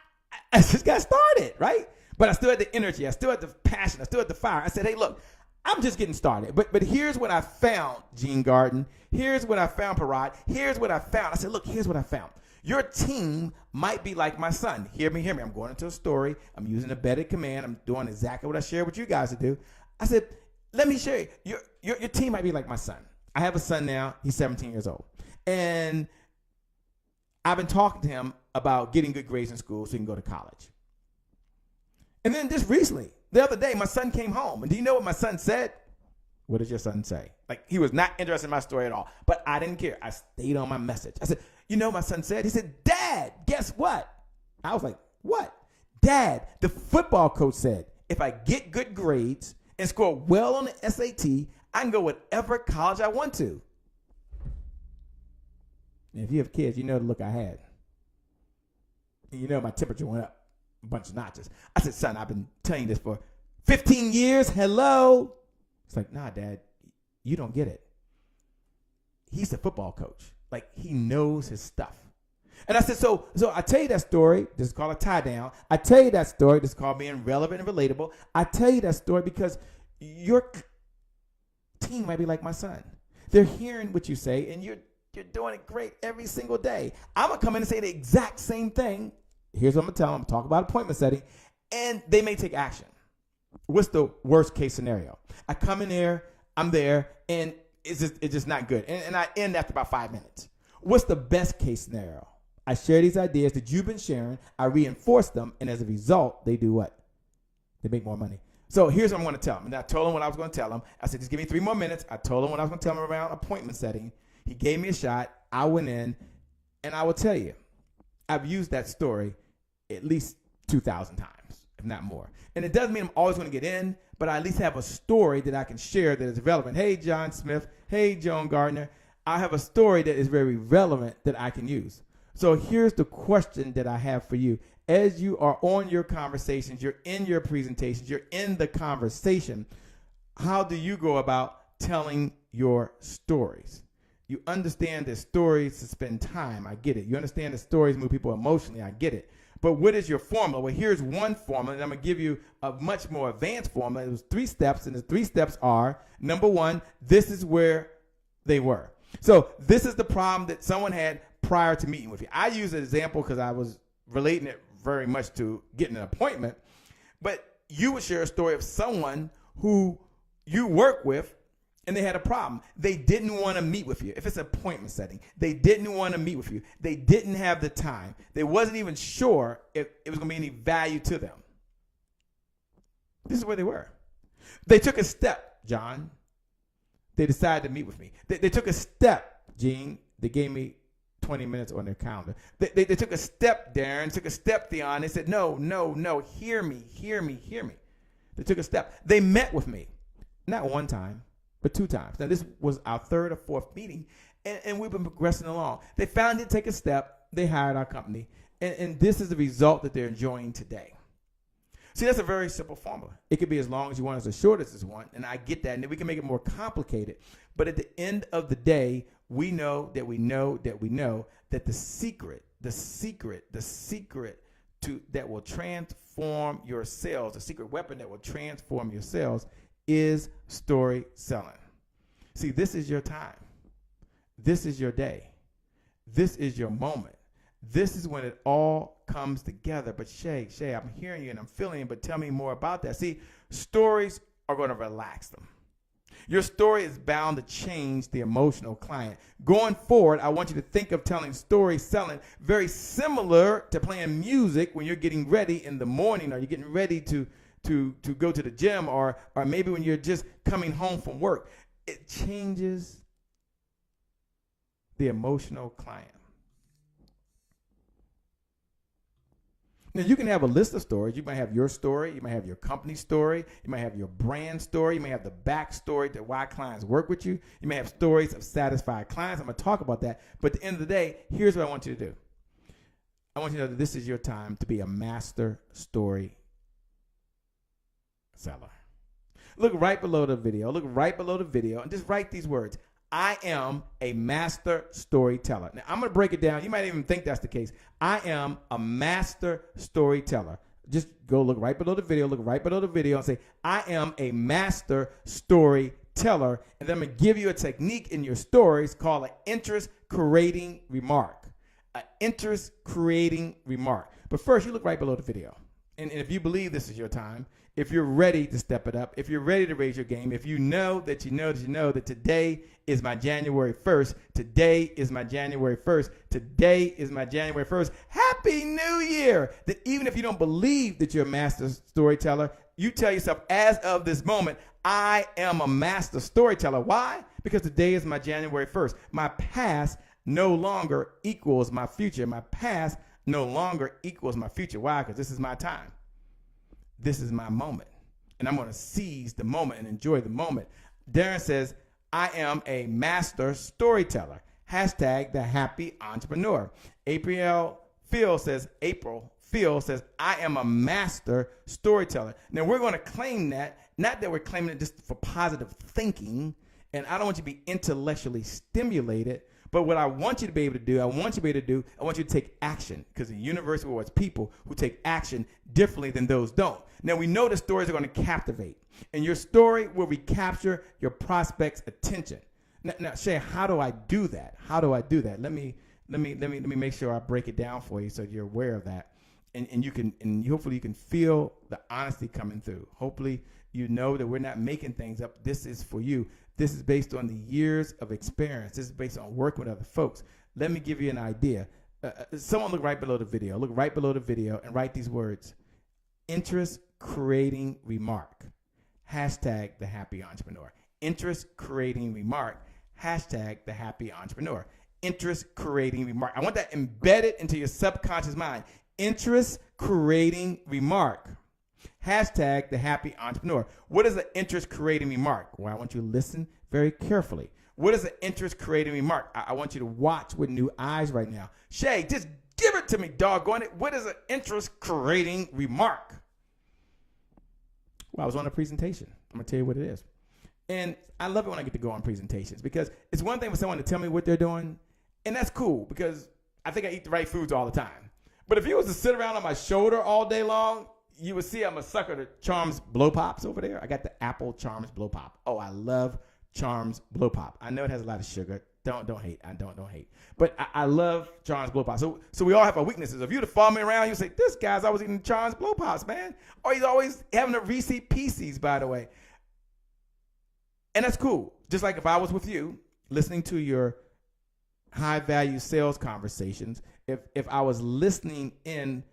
just got started, right? But I still had the energy. I still had the passion. I still had the fire. I said, hey, look, I'm just getting started. But here's what I found, Gene Garden. Here's what I found, Parad. Here's what I found. I said, look, here's what I found. Your team might be like my son. Hear me. I'm going into a story. I'm using a embedded command. I'm doing exactly what I shared with you guys to do. I said, let me share you. Your team might be like my son. I have a son now. He's 17 years old. And I've been talking to him about getting good grades in school so he can go to college. And then just recently, the other day, my son came home. And do you know what my son said? What did your son say? Like, he was not interested in my story at all. But I didn't care. I stayed on my message. I said, you know what my son said? He said, Dad, guess what? I was like, what? Dad, the football coach said, if I get good grades and score well on the SAT, I can go whatever college I want to. And if you have kids, you know the look I had. And you know my temperature went up a bunch of notches. I said, son, I've been telling you this for 15 years. Hello? It's like, nah, Dad, you don't get it. He's the football coach. Like, he knows his stuff. And I said, so I tell you that story. This is called a tie down. I tell you that story. This is called being relevant and relatable. I tell you that story because your team might be like my son. They're hearing what you say, and you're doing it great every single day. I'm going to come in and say the exact same thing. Here's what I'm going to tell them. Talk about appointment setting, and they may take action. What's the worst case scenario? I come in there, I'm there, and it's just not good. And I end after about 5 minutes. What's the best case scenario? I share these ideas that you've been sharing. I reinforce them, and as a result, they do what? They make more money. So here's what I'm going to tell them. And I told him what I was going to tell him. I said, just give me 3 more minutes. I told him what I was going to tell him around appointment setting. He gave me a shot. I went in, and I will tell you, I've used that story at least 2,000 times, if not more. And it doesn't mean I'm always going to get in, but I at least have a story that I can share that is relevant. Hey, John Smith. Hey, Joan Gardner. I have a story that is very relevant that I can use. So here's the question that I have for you. as you are on your conversations, you're in your presentations, you're in the conversation, how do you go about telling your stories? You understand that stories spend time. I get it. You understand that stories move people emotionally. I get it. But what is your formula? Well, here's one formula, and I'm going to give you a much more advanced formula. It was 3 steps, and the 3 steps are, number 1, this is where they were. So this is the problem that someone had prior to meeting with you. I use an example because I was relating it very much to getting an appointment. But you would share a story of someone who you work with, and they had a problem. They didn't want to meet with you. If it's an appointment setting, they didn't want to meet with you. They didn't have the time. They wasn't even sure if it was going to be any value to them. This is where they were. They took a step, John. They decided to meet with me. They took a step, Gene. They gave me 20 minutes on their calendar. They took a step, Darren. Took a step, Theon. They said, no, hear me. They took a step. They met with me. Not one time, but 2 times. Now, this was our 3rd or 4th meeting, and we've been progressing along. They finally take a step. They hired our company, and this is the result that they're enjoying today. See, that's a very simple formula. It could be as long as you want, as short as you want, and I get that, and then we can make it more complicated. But at the end of the day, we know that the secret that will transform your sales, the secret weapon that will transform your sales is story selling. See, this is your time. This is your day. This is your moment. This is when it all comes together. But Shay, I'm hearing you and I'm feeling you, but tell me more about that. See, stories are going to relax them. Your story is bound to change the emotional client. Going forward, I want you to think of telling story selling very similar to playing music when you're getting ready in the morning, or you're getting ready to go to the gym, or maybe when you're just coming home from work. It changes the emotional client. Now, you can have a list of stories. You might have your story. You might have your company story. You might have your brand story. You may have the backstory to why clients work with you. You may have stories of satisfied clients. I'm going to talk about that. But at the end of the day, here's what I want you to do. I want you to know that this is your time to be a master story seller. Look right below the video. And just write these words. I am a master storyteller. Now, I'm going to break it down. You might even think that's the case. I am a master storyteller. Just go look right below the video and say, I am a master storyteller. And then I'm going to give you a technique in your stories called an interest creating remark. An interest creating remark. But first, you look right below the video. And if you believe this is your time, if you're ready to step it up, if you're ready to raise your game, if you know that today is my January 1st, today is my January 1st, Happy New Year! That even if you don't believe that you're a master storyteller, you tell yourself, as of this moment, I am a master storyteller. Why? Because today is my January 1st. My past no longer equals my future. My past no longer equals my future. Why? Because this is my time. This is my moment, and I'm going to seize the moment and enjoy the moment. Darren says, I am a master storyteller. Hashtag the Happy Entrepreneur. April Phil says, I am a master storyteller. Now, we're going to claim that, not that we're claiming it just for positive thinking, and I don't want you to be intellectually stimulated, but what I want you to be able to do, I want you to take action, because the universe rewards people who take action differently than those don't. Now, we know the stories are going to captivate, and your story will recapture your prospect's attention. Now, Shay, how do I do that? Let me make sure I break it down for you so you're aware of that, and you can, and hopefully you can feel the honesty coming through. Hopefully you know that we're not making things up. This is for you. This is based on the years of experience. This is based on working with other folks. Let me give you an idea. Someone look right below the video and write these words. Interest creating remark. Hashtag the Happy Entrepreneur. Interest creating remark. Hashtag the Happy Entrepreneur. Interest creating remark. I want that embedded into your subconscious mind. Interest creating remark. Hashtag the Happy Entrepreneur. What is an interest creating remark? Well, I want you to listen very carefully. What is an interest creating remark? I want you to watch with new eyes right now. Shay, just Give it to me, doggone it. What is an interest-creating remark? Well, I was on a presentation. I'm going to tell you what it is. And I love it when I get to go on presentations because it's one thing for someone to tell me what they're doing, and that's cool because I think I eat the right foods all the time. But if you was to sit around on my shoulder all day long, you would see I'm a sucker to Charms Blow Pops over there. I got the apple Charms Blow Pop. Oh, I love Charms Blow Pop. I know it has a lot of sugar. Don't hate. I don't hate. But I love Charms Blow Pops. So we all have our weaknesses. If you were to follow me around, you say, this guy's always eating Charms Blow Pops, man. Or he's always having a Reese's Pieces, by the way. And that's cool. Just like if I was with you, listening to your high-value sales conversations, if I was listening in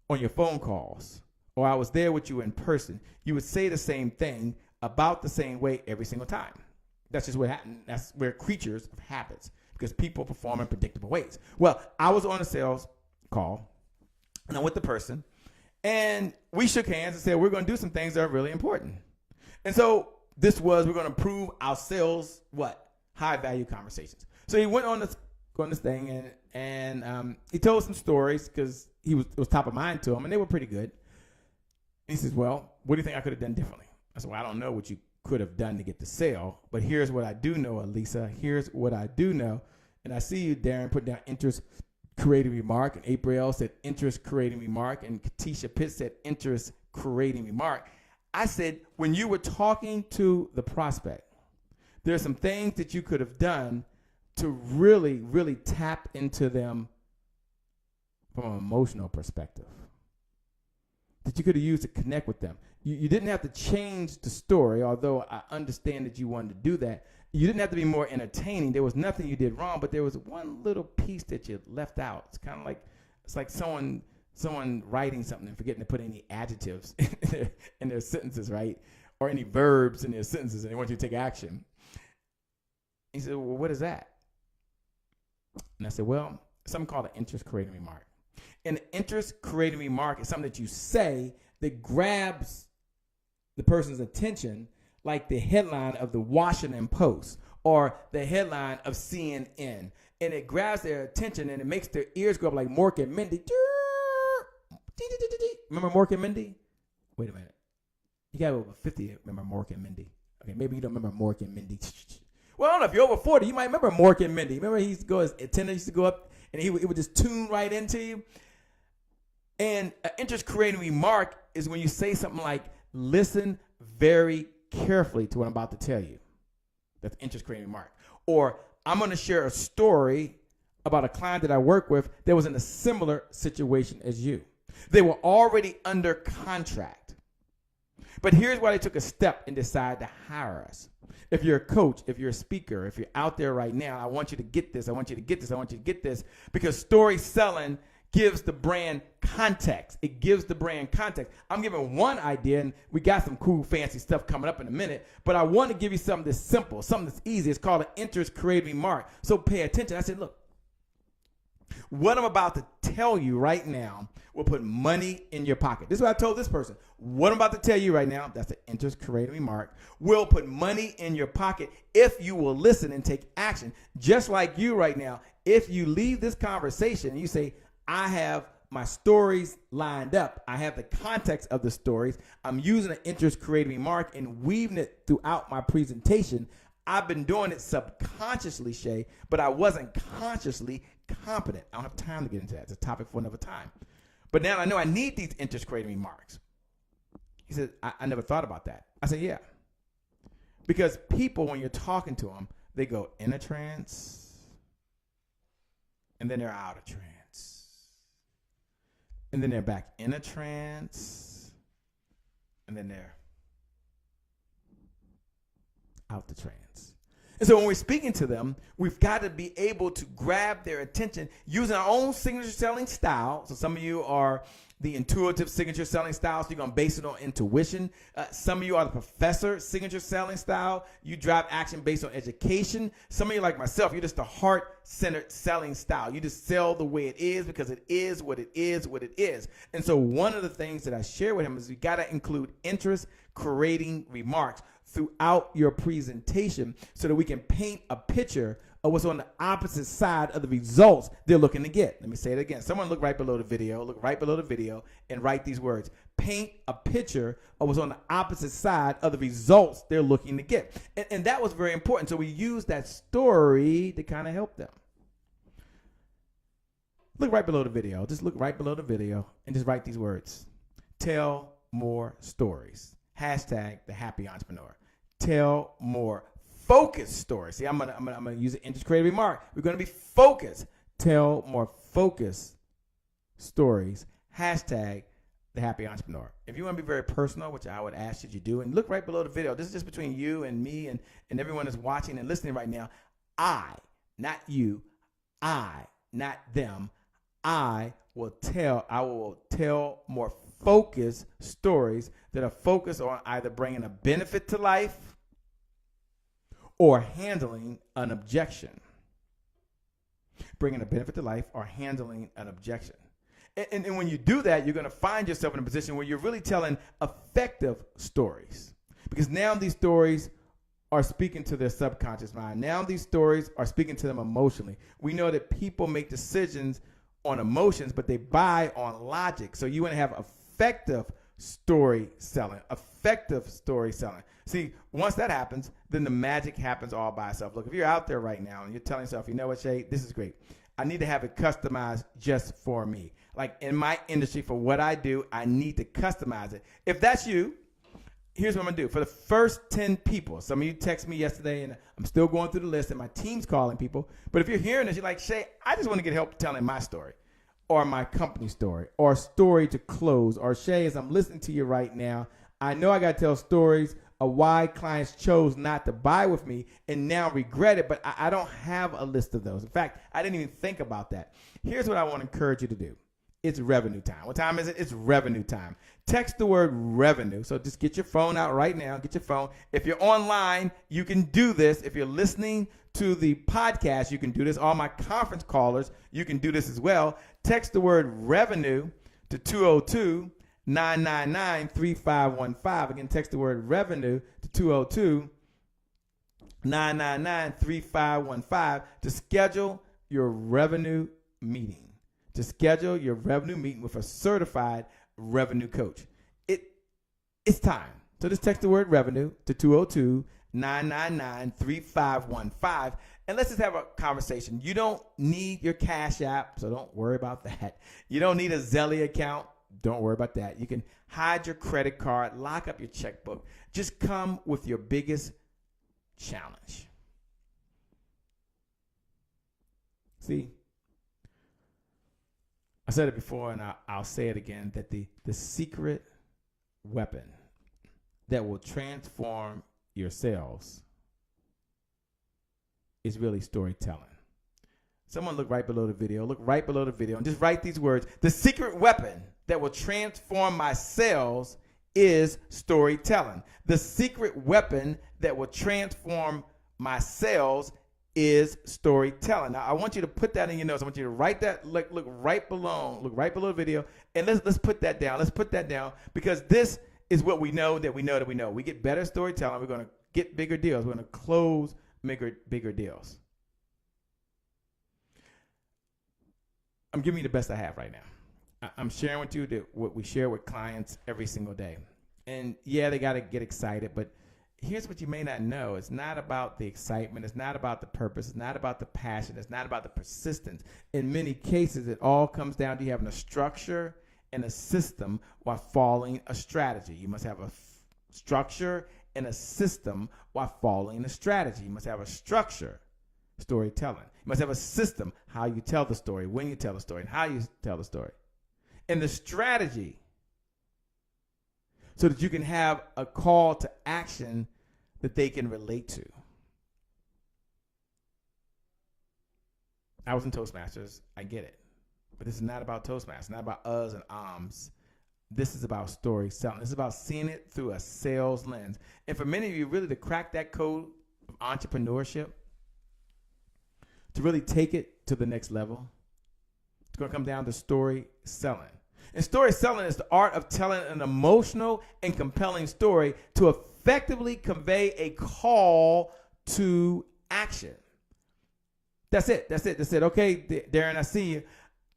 on your phone calls, or I was there with you in person, you would say the same thing about the same way every single time. That's just what happened. That's we're creatures of habits because people perform in predictable ways. Well, I was on a sales call, and I'm with the person, and we shook hands and said, we're going to do some things that are really important. And so we're going to improve our sales, high-value conversations. So he went on this thing, and he told some stories because it was top of mind to him, and they were pretty good. And he says, well, what do you think I could have done differently? I said, well, I don't know what you could have done to get the sale, but here's what I do know, Elisa. Here's what I do know. And I see you, Darren, put down interest creating remark, and April said interest creating remark, and Katisha Pitt said interest creating remark. I said, when you were talking to the prospect, there are some things that you could have done to really, really tap into them from an emotional perspective, that you could have used to connect with them. You didn't have to change the story, although I understand that you wanted to do that. You didn't have to be more entertaining. There was nothing you did wrong, but there was one little piece that you left out. It's kind of like someone writing something and forgetting to put any adjectives in their sentences, right? Or any verbs in their sentences, and they want you to take action. He said, well, what is that? And I said, well, something called an interest-creating remark. An interest-creating remark is something that you say that grabs the person's attention, like the headline of the Washington Post or the headline of CNN. And it grabs their attention and it makes their ears go up like Mork and Mindy. Remember Mork and Mindy? Wait a minute. You got over 50 to remember Mork and Mindy. Okay, maybe you don't remember Mork and Mindy. Well, I don't know. If you're over 40, you might remember Mork and Mindy. Remember his attendant used to go up and it would just tune right into you. And an interest-creating remark is when you say something like, listen very carefully to what I'm about to tell you. That's an interest-creating remark. Or I'm going to share a story about a client that I work with that was in a similar situation as you. They were already under contract. But here's why they took a step and decided to hire us. If you're a coach, if you're a speaker, if you're out there right now, I want you to get this. I want you to get this. I want you to get this. Because story selling gives the brand context. It gives the brand context. I'm giving one idea, and we got some cool, fancy stuff coming up in a minute, but I want to give you something that's simple, something that's easy. It's called an interest-creating remark. So pay attention. I said, look, what I'm about to tell you right now will put money in your pocket. This is what I told this person. What I'm about to tell you right now, that's an interest-creating remark, will put money in your pocket if you will listen and take action. Just like you right now, if you leave this conversation and you say, I have my stories lined up. I have the context of the stories. I'm using an interest-creating remark and weaving it throughout my presentation. I've been doing it subconsciously, Shay, but I wasn't consciously competent. I don't have time to get into that. It's a topic for another time. But now I know I need these interest-creating remarks. He said, I never thought about that. I said, yeah. Because people, when you're talking to them, they go in a trance, and then they're out of trance. And then they're back in a trance, and then they're out the trance. And so when we're speaking to them, we've got to be able to grab their attention using our own signature selling style. So some of you are the intuitive signature selling style, so you're going to base it on intuition. Some of you are the professor signature selling style. You drive action based on education. Some of you, like myself, you're just the heart-centered selling style. You just sell the way it is because it is what it is, what it is. And so one of the things that I share with him is we got to include interest-creating remarks throughout your presentation so that we can paint a picture of what's on the opposite side of the results they're looking to get. Let me say it again. Someone look right below the video, and write these words. Paint a picture of what's on the opposite side of the results they're looking to get. And that was very important. So we use that story to kind of help them. Look right below the video. Just look right below the video and just write these words. Tell more stories. Hashtag the Happy Entrepreneur. Tell more focused stories. See, I'm gonna use an integrated remark. We're gonna be focused. Tell more focused stories. Hashtag the Happy Entrepreneur. If you want to be very personal, which I would ask that you do, and look right below the video. This is just between you and me and everyone that's watching and listening right now. I, not you, I, not them. I will tell more focused stories that are focused on either bringing a benefit to life or handling an objection. Bringing a benefit to life or handling an objection. And when you do that, you're going to find yourself in a position where you're really telling effective stories. Because now these stories are speaking to their subconscious mind. Now these stories are speaking to them emotionally. We know that people make decisions on emotions, but they buy on logic. So you want to have effective story selling. See, once that happens, then the magic happens all by itself. Look, if you're out there right now and you're telling yourself, you know what, Shay, this is great. I need to have it customized just for me. Like in my industry, for what I do, I need to customize it. If that's you, here's what I'm going to do. For the first 10 people, some of you texted me yesterday, and I'm still going through the list, and my team's calling people. But if you're hearing this, you're like, Shay, I just want to get help telling my story or my company story or story to close. Or Shay, as I'm listening to you right now, I know I got to tell stories of why clients chose not to buy with me and now regret it, but I don't have a list of those. In fact, I didn't even think about that. Here's what I want to encourage you to do. It's revenue time. What time is it? It's revenue time. Text the word revenue. So just get your phone out right now. Get your phone. If you're online, you can do this. If you're listening to the podcast, you can do this. All my conference callers, you can do this as well. Text the word revenue to 202-999-3515. Again, text the word revenue to 202-999-3515 to schedule your revenue meeting. To schedule your revenue meeting with a certified revenue coach. It's time. So just text the word revenue to 202-999-3515, and let's just have a conversation. You don't need your Cash App, so don't worry about that. You don't need a Zelle account. Don't worry about that. You can hide your credit card, lock up your checkbook. Just come with your biggest challenge. See, I said it before, and I'll say it again, that the secret weapon that will transform your sales is really storytelling. Someone look right below the video. Look right below the video and just write these words. The secret weapon that will transform my sales is storytelling. The secret weapon that will transform my sales is storytelling. Now, I want you to put that in your notes. I want you to write that, look right below the video, and let's put that down. Let's put that down, because this is what we know that we know that we know. We get better storytelling. We're going to get bigger deals. We're going to close bigger deals. I'm giving you the best I have right now. I'm sharing with you what we share with clients every single day. And yeah, they got to get excited, but here's what you may not know. It's not about the excitement. It's not about the purpose. It's not about the passion. It's not about the persistence. In many cases, it all comes down to you having a structure and a system while following a strategy. You must have a structure and a system while following a strategy. You must have a structure, storytelling. You must have a system, how you tell the story, when you tell the story, and how you tell the story. And the strategy, so that you can have a call to action that they can relate to. I was in Toastmasters. I get it. But this is not about Toastmasters, not about us and arms. This is about story selling. This is about seeing it through a sales lens. And for many of you, really to crack that code of entrepreneurship, to really take it to the next level, it's going to come down to story selling. And story selling is the art of telling an emotional and compelling story to effectively. effectively convey a call to action. That's it. Okay, Darren, I see you.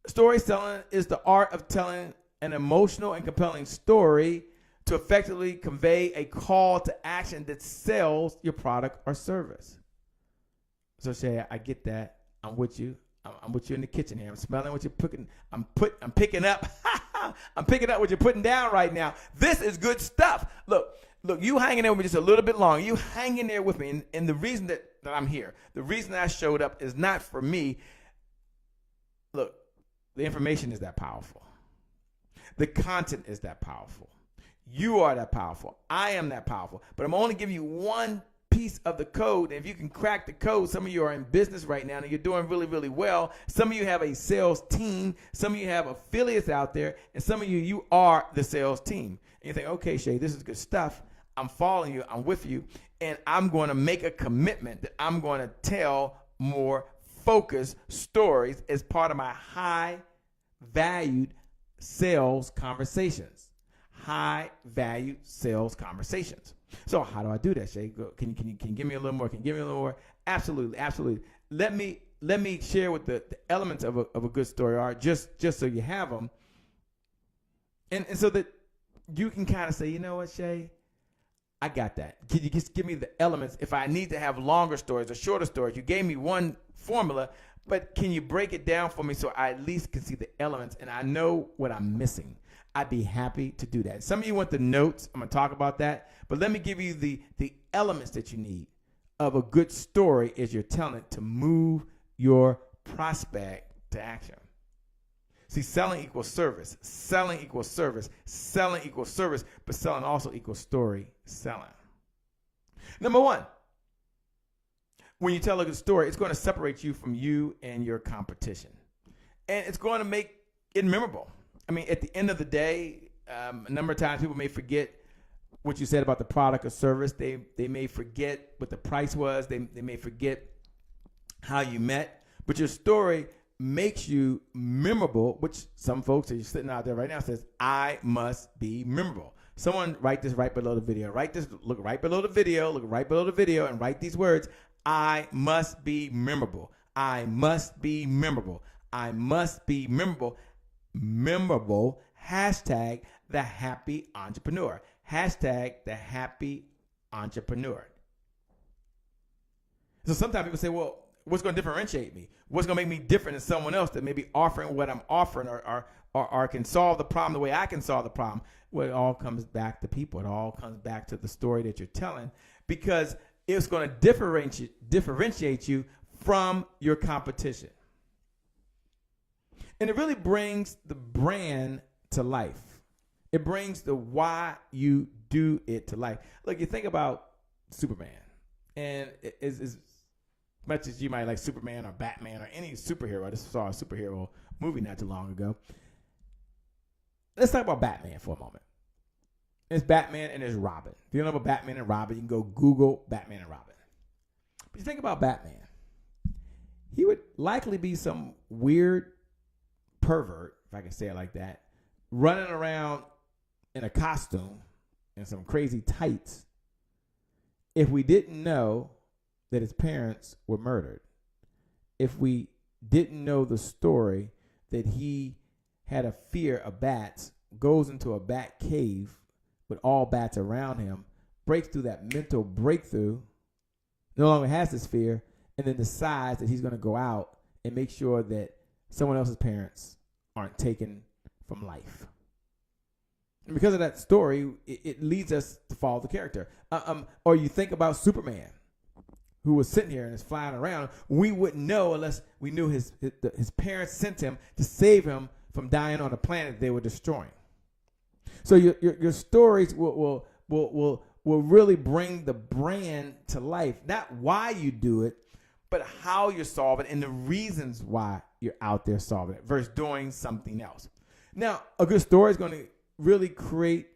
Story selling is the art of telling an emotional and compelling story to effectively convey a call to action that sells your product or service. So Shay, I get that. I'm with you. I'm with you in the kitchen here. I'm smelling what you're cooking. I'm picking up. I'm picking up what you're putting down right now. This is good stuff. Look, you hanging there with me just a little bit longer. You hanging there with me. And the reason that I'm here, the reason I showed up is not for me. Look, the information is that powerful. The content is that powerful. You are that powerful. I am that powerful. But I'm only giving you one piece of the code. And if you can crack the code, some of you are in business right now and you're doing really, really well. Some of you have a sales team. Some of you have affiliates out there. And some of you are the sales team. And you think, okay, Shay, this is good stuff. I'm following you. I'm with you. And I'm going to make a commitment that I'm going to tell more focused stories as part of my high valued sales conversations. High value sales conversations. So how do I do that, Shay? Can you give me a little more? Can you give me a little more? Absolutely. Let me share what the elements of a good story are, just so you have them, and so that you can kind of say, you know what, Shay, I got that. Can you just give me the elements if I need to have longer stories or shorter stories? You gave me one formula, but can you break it down for me so I at least can see the elements and I know what I'm missing? I'd be happy to do that. Some of you want the notes. I'm going to talk about that. But let me give you the elements that you need of a good story as you're telling it to move your prospect to action. See, selling equals service. Selling equals service. Selling equals service. But selling also equals story selling. Number one, when you tell a good story, it's going to separate you from you and your competition. And it's going to make it memorable. I mean, at the end of the day, a number of times people may forget what you said about the product or service. They may forget what the price was. They may forget how you met. But your story makes you memorable, which some folks that are sitting out there right now says, I must be memorable. Someone write this right below the video. Look right below the video, and write these words. I must be memorable. I must be memorable. I must be memorable. Memorable. Hashtag the Happy Entrepreneur. Hashtag the Happy Entrepreneur. So sometimes people say, well, what's going to differentiate me? What's going to make me different than someone else that may be offering what I'm offering or can solve the problem the way I can solve the problem? Well, it all comes back to people. It all comes back to the story that you're telling, because it's going to differentiate you from your competition. And it really brings the brand to life. It brings the why you do it to life. Look, you think about Superman, and as much as you might like Superman or Batman or any superhero, I just saw a superhero movie not too long ago. Let's talk about Batman for a moment. It's Batman and there's Robin. If you don't know about Batman and Robin, you can go Google Batman and Robin. But you think about Batman, he would likely be some weird pervert, if I can say it like that, running around in a costume and some crazy tights if we didn't know that his parents were murdered. If we didn't know the story that he had a fear of bats, goes into a bat cave with all bats around him, breaks through that mental breakthrough, no longer has this fear, and then decides that he's going to go out and make sure that someone else's parents aren't taken from life. And because of that story, it leads us to follow the character. Or you think about Superman, who was sitting here and is flying around. We wouldn't know unless we knew his parents sent him to save him from dying on a planet they were destroying. So your stories will really bring the brand to life. Not why you do it, but how you're solving it and the reasons why you're out there solving it versus doing something else. Now, a good story is going to really create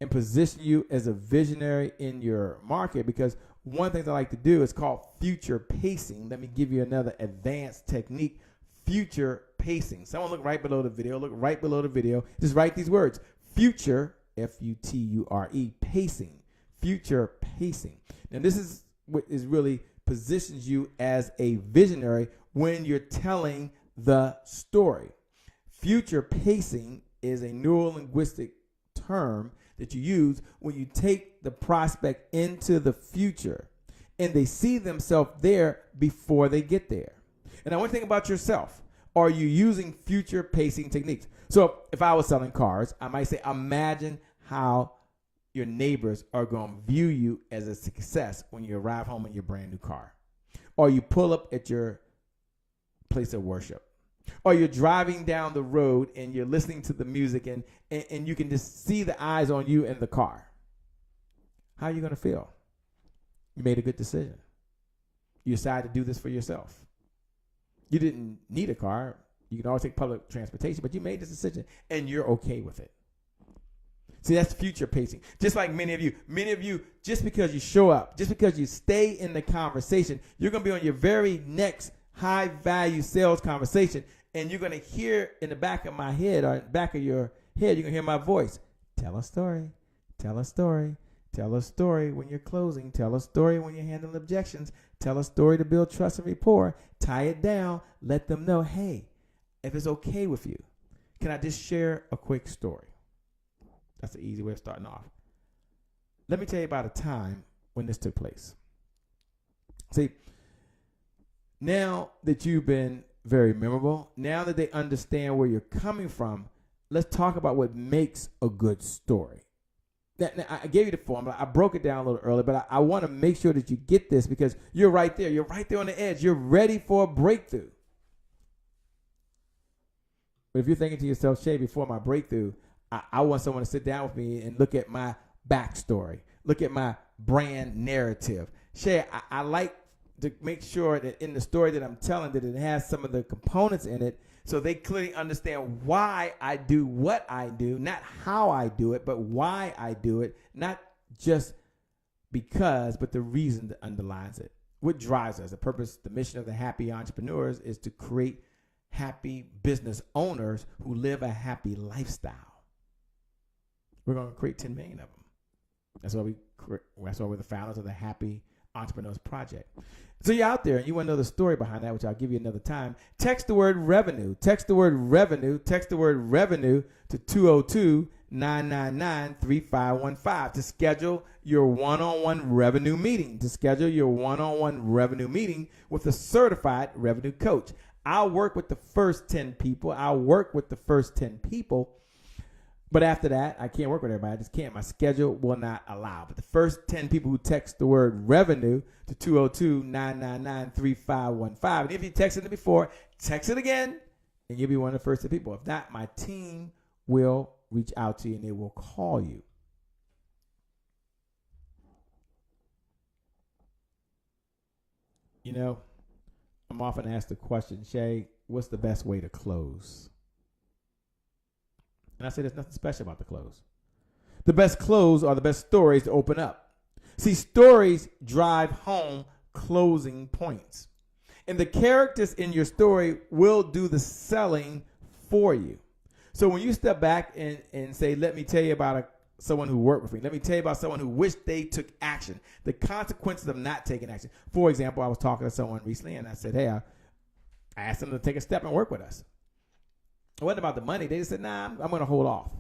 and position you as a visionary in your market, because one thing I like to do is called future pacing. Let me give you another advanced technique, future pacing. Someone look right below the video. Just write these words, future, F-U-T-U-R-E, pacing, future pacing. Now, this is what is really positions you as a visionary when you're telling the story. Future pacing is a neurolinguistic term that you use when you take the prospect into the future and they see themselves there before they get there. And I want to think about yourself. Are you using future pacing techniques? So if I was selling cars, I might say, imagine how your neighbors are going to view you as a success when you arrive home in your brand new car. Or you pull up at your place of worship. Or you're driving down the road and you're listening to the music and you can just see the eyes on you in the car. How are you going to feel? You made a good decision. You decided to do this for yourself. You didn't need a car. You can always take public transportation, but you made this decision and you're okay with it. See, that's future pacing. Just like many of you, just because you show up, just because you stay in the conversation, you're going to be on your very next high value sales conversation. And you're going to hear in the back of my head or in the back of your head, you're going to hear my voice. Tell a story, tell a story, tell a story when you're closing. Tell a story when you're handling objections. Tell a story to build trust and rapport. Tie it down. Let them know, hey, if it's okay with you, can I just share a quick story? That's an easy way of starting off. Let me tell you about a time when this took place. See, now that you've been very memorable, now that they understand where you're coming from, let's talk about what makes a good story. Now, I gave you the formula. I broke it down a little earlier, but I want to make sure that you get this because you're right there. You're right there on the edge. You're ready for a breakthrough. But if you're thinking to yourself, Shay, before my breakthrough, I want someone to sit down with me and look at my backstory, look at my brand narrative. Shay, I like to make sure that in the story that I'm telling that it has some of the components in it so they clearly understand why I do what I do, not how I do it, but why I do it, not just because, but the reason that underlies it. What drives us? The purpose, the mission of the Happy Entrepreneurs is to create happy business owners who live a happy lifestyle. We're going to create 10 million of them. That's why we're the founders of the Happy Entrepreneurs Project. So you're out there and you want to know the story behind that, which I'll give you another time. Text the word revenue. Text the word revenue. Text the word revenue to 202-999-3515 to schedule your one-on-one revenue meeting. To schedule your one-on-one revenue meeting with a certified revenue coach. I'll work with the first 10 people. But after that, I can't work with everybody. I just can't. My schedule will not allow. But the first 10 people who text the word revenue to 202-999-3515. And if you texted it before, text it again, and you'll be one of the first 10 people. If not, my team will reach out to you, and they will call you. You know, I'm often asked the question, Shay, what's the best way to close? And I say there's nothing special about the close. The best close are the best stories to open up. See, stories drive home closing points. And the characters in your story will do the selling for you. So when you step back and say, let me tell you about someone who worked with me. Let me tell you about someone who wished they took action. The consequences of not taking action. For example, I was talking to someone recently and I said, hey, I asked them to take a step and work with us. It wasn't about the money. They just said, nah, I'm going to hold off.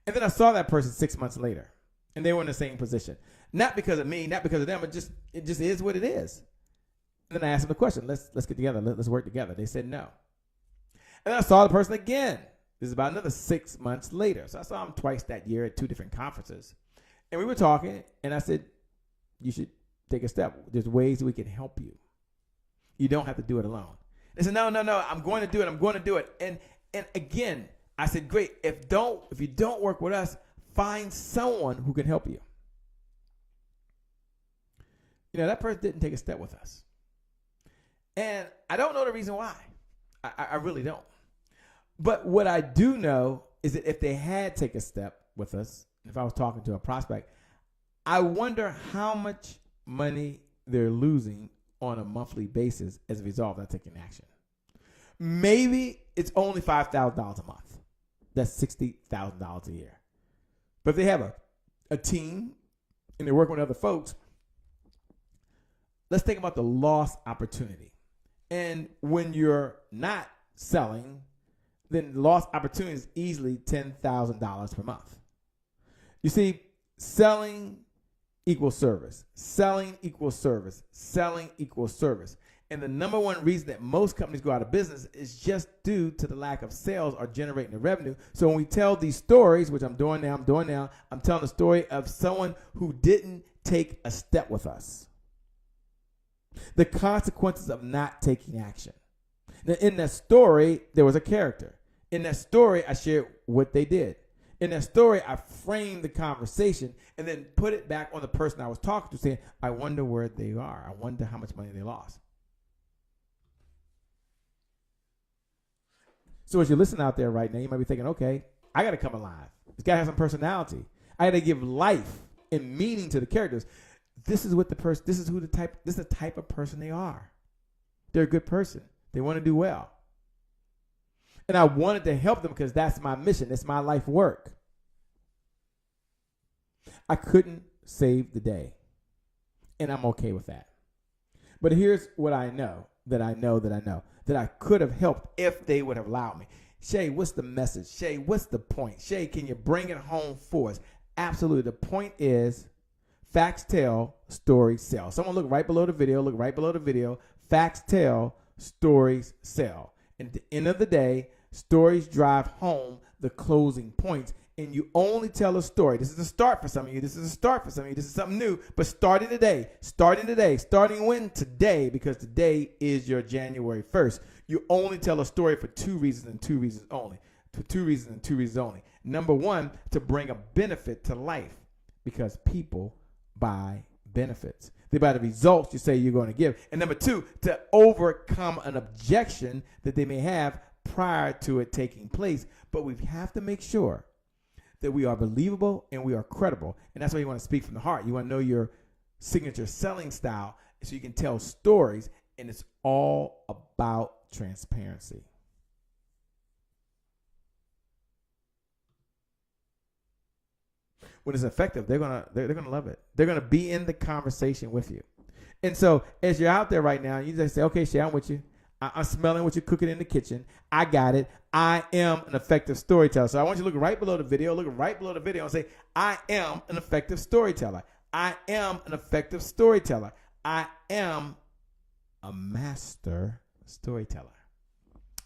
And then I saw that person 6 months later, and they were in the same position. Not because of me, not because of them. It just is what it is. And then I asked them the question, let's get together. Let's work together. They said no. And then I saw the person again. This is about another 6 months later. So I saw him twice that year at 2 different conferences. And we were talking, and I said, you should take a step. There's ways we can help you. You don't have to do it alone. They said, no, I'm going to do it. And again, I said, great. If you don't work with us, find someone who can help you. You know, that person didn't take a step with us. And I don't know the reason why. I really don't. But what I do know is that if they had taken a step with us, if I was talking to a prospect, I wonder how much money they're losing on a monthly basis as a result of not taking action. Maybe it's only $5,000 a month. That's $60,000 a year. But if they have a team and they're working with other folks, let's think about the lost opportunity. And when you're not selling, then lost opportunity is easily $10,000 per month. You see, selling equals service. Selling equals service. Selling equals service. And the number one reason that most companies go out of business is just due to the lack of sales or generating the revenue. So when we tell these stories, which I'm doing now, I'm telling the story of someone who didn't take a step with us. The consequences of not taking action. Now, in that story, there was a character. In that story, I shared what they did. In that story, I framed the conversation and then put it back on the person I was talking to, saying, I wonder where they are. I wonder how much money they lost. So as you listen out there right now, you might be thinking, okay, I got to come alive. It's got to have some personality. I got to give life and meaning to the characters. This is what the person, this is the type of person they are. They're a good person. They want to do well. And I wanted to help them because that's my mission. It's my life work. I couldn't save the day. And I'm okay with that. But here's what I know that I could have helped if they would have allowed me. Shay, what's the message? Shay, what's the point? Shay, can you bring it home for us? Absolutely. The point is facts tell, stories sell. Someone look right below the video. Facts tell, stories sell. And at the end of the day, stories drive home the closing points. And you only tell a story. This is a start for some of you. This is something new. But starting today. Starting when? Today, because today is your January 1st. You only tell a story for two reasons and two reasons only. Number one, to bring a benefit to life, because people buy benefits. They buy the results you say you're going to give. And number two, to overcome an objection that they may have prior to it taking place. But we have to make sure that we are believable and we are credible. And that's why you want to speak from the heart. You want to know your signature selling style so you can tell stories, and it's all about transparency. When it's effective, they're gonna love it. They're gonna be in the conversation with you. And so as you're out there right now, you just say, okay, Shay, I'm with you. I'm smelling what you're cooking in the kitchen. I got it. I am an effective storyteller. So I want you to look right below the video. And say, I am an effective storyteller. I am an effective storyteller. I am a master storyteller.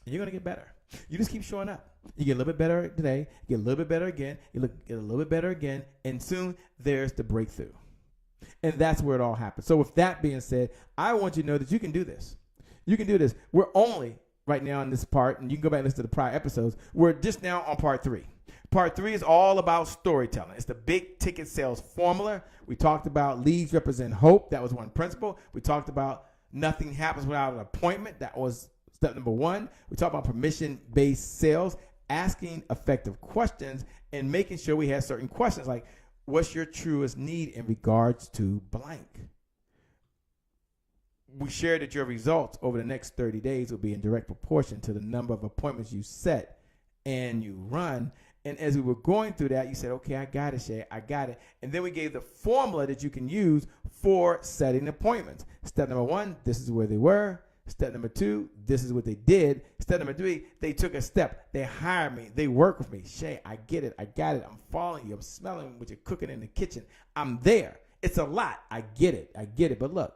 And you're going to get better. You just keep showing up. You get a little bit better today. You get a little bit better again. You get a little bit better again. And soon there's the breakthrough. And that's where it all happens. So with that being said, I want you to know that you can do this. You can do this. We're only right now in this part, and you can go back and listen to the prior episodes. We're just now on part 3. Part 3 is all about storytelling. It's the big ticket sales formula. We talked about leads represent hope. That was one principle. We talked about nothing happens without an appointment. That was step number 1. We talked about permission-based sales, asking effective questions, and making sure we have certain questions like, what's your truest need in regards to blank? We shared that your results over the next 30 days will be in direct proportion to the number of appointments you set and you run. And as we were going through that, you said, okay, I got it, Shay, I got it. And then we gave the formula that you can use for setting appointments. Step number 1, this is where they were. Step number 2, this is what they did. Step number 3, they took a step. They hired me. They work with me. Shay, I get it. I got it. I'm following you. I'm smelling what you're cooking in the kitchen. I'm there. It's a lot. I get it. But look,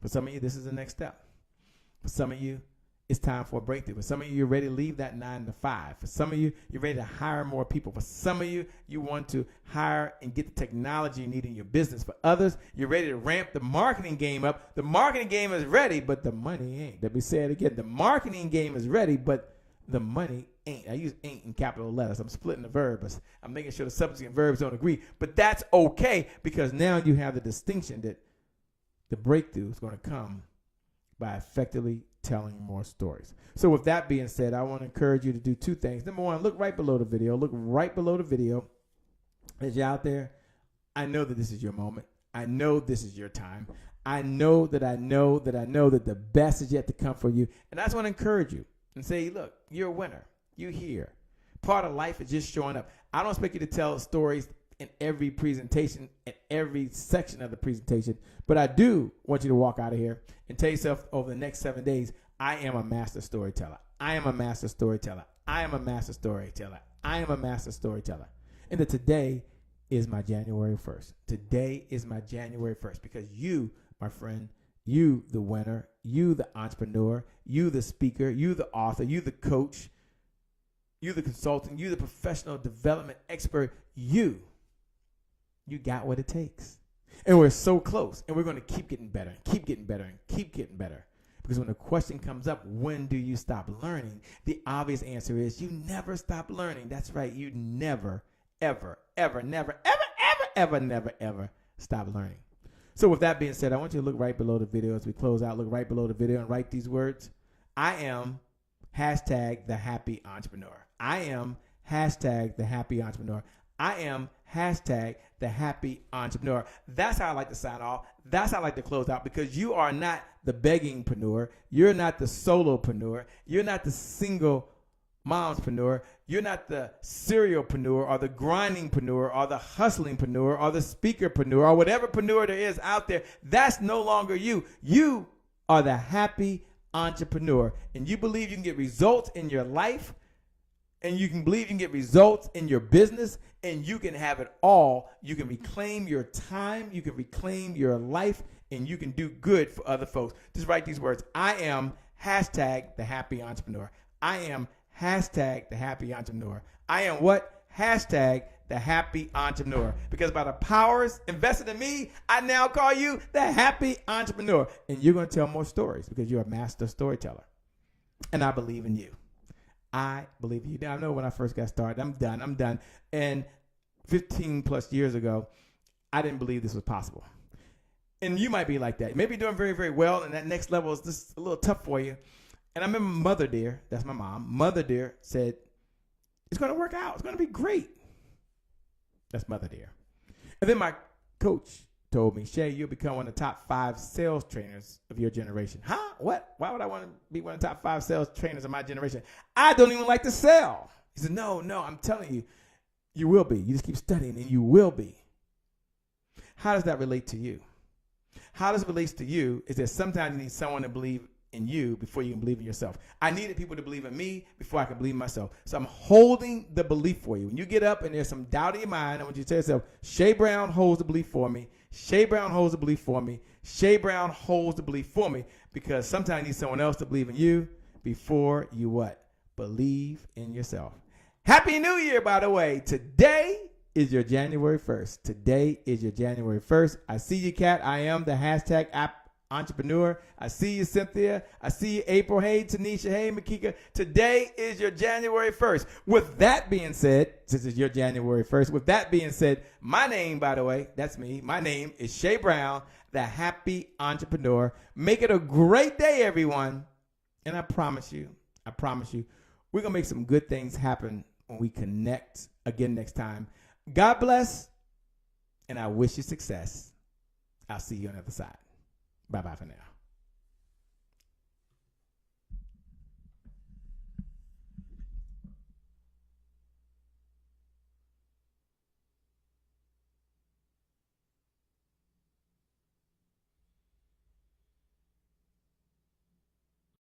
for some of you, this is the next step. For some of you, it's time for a breakthrough. For some of you, you're ready to leave that 9 to 5. For some of you, you're ready to hire more people. For some of you, you want to hire and get the technology you need in your business. For others, you're ready to ramp the marketing game up. The marketing game is ready, but the money ain't. Let me say it again. The marketing game is ready, but the money ain't. I use ain't in capital letters. I'm splitting the verb. I'm making sure the subject and verbs don't agree. But that's okay, because now you have the distinction that the breakthrough is going to come by effectively telling more stories. So with that being said, I want to encourage you to do 2 things. Number 1, look right below the video. As you're out there, I know that this is your moment. I know this is your time. I know that the best is yet to come for you. And I just want to encourage you and say, look, you're a winner. You're here. Part of life is just showing up. I don't expect you to tell stories in every presentation, in every section of the presentation. But I do want you to walk out of here and tell yourself over the next 7 days, I am a master storyteller. I am a master storyteller. I am a master storyteller. I am a master storyteller. And that today is my January 1st. Today is my January 1st because you, my friend, you, the winner, you, the entrepreneur, you, the speaker, you, the author, you, the coach, you, the consultant, you, the professional development expert, you got what it takes. And we're so close, and we're going to keep getting better, and keep getting better, and keep getting better. Because when the question comes up, when do you stop learning? The obvious answer is you never stop learning. That's right. You never, ever, ever, never, ever, ever, ever, never, ever stop learning. So with that being said, I want you to look right below the video as we close out. Look right below the video and write these words. I am #the happy entrepreneur. I am #the happy entrepreneur. I am #the happy entrepreneur. That's how I like to sign off. That's how I like to close out because you are not the beggingpreneur. You're not the solopreneur. You're not the single momspreneur. You're not the serialpreneur or the grindingpreneur or the hustlingpreneur or the speakerpreneur or whateverpreneur there is out there. That's no longer you. You are the happy entrepreneur. And you believe you can get results in your life, and you can believe you can get results in your business, and you can have it all. You can reclaim your time. You can reclaim your life, and you can do good for other folks. Just write these words. I am #the happy entrepreneur. I am #the happy entrepreneur. I am what? #the happy entrepreneur. Because by the powers invested in me, I now call you the happy entrepreneur. And you're going to tell more stories because you're a master storyteller. And I believe in you. I believe in you. Now, I know when I first got started, I'm done. And 15 plus years ago, I didn't believe this was possible. And you might be like that. Maybe you're doing very, very well, and that next level is just a little tough for you. And I remember Mother Dear, that's my mom, Mother Dear said, it's going to work out. It's going to be great. That's Mother Dear. And then my coach told me, Shay, you'll become one of the top 5 sales trainers of your generation. Huh? What? Why would I want to be one of the top 5 sales trainers of my generation? I don't even like to sell. He said, no, I'm telling you, you will be. You just keep studying and you will be. How does that relate to you? How this relates to you is that sometimes you need someone to believe in you before you can believe in yourself. I needed people to believe in me before I could believe in myself. So I'm holding the belief for you. When you get up and there's some doubt in your mind, I want you to tell yourself, Shay Brown holds the belief for me. Shay Brown holds the belief for me. Shay Brown holds the belief for me, because sometimes you need someone else to believe in you before you what? Believe in yourself. Happy New Year, by the way. Today is your January 1st. Today is your January 1st. I see you, Kat. I am the #app entrepreneur. I see you, Cynthia. I see you, April. Hey, Tanisha. Hey, Makika. Today is your January 1st. With that being said, since it's your January 1st, with that being said, my name, by the way, that's me. My name is Shay Brown, the happy entrepreneur. Make it a great day, everyone. And I promise you, we're going to make some good things happen when we connect again next time. God bless, and I wish you success. I'll see you on the other side. Bye-bye for now.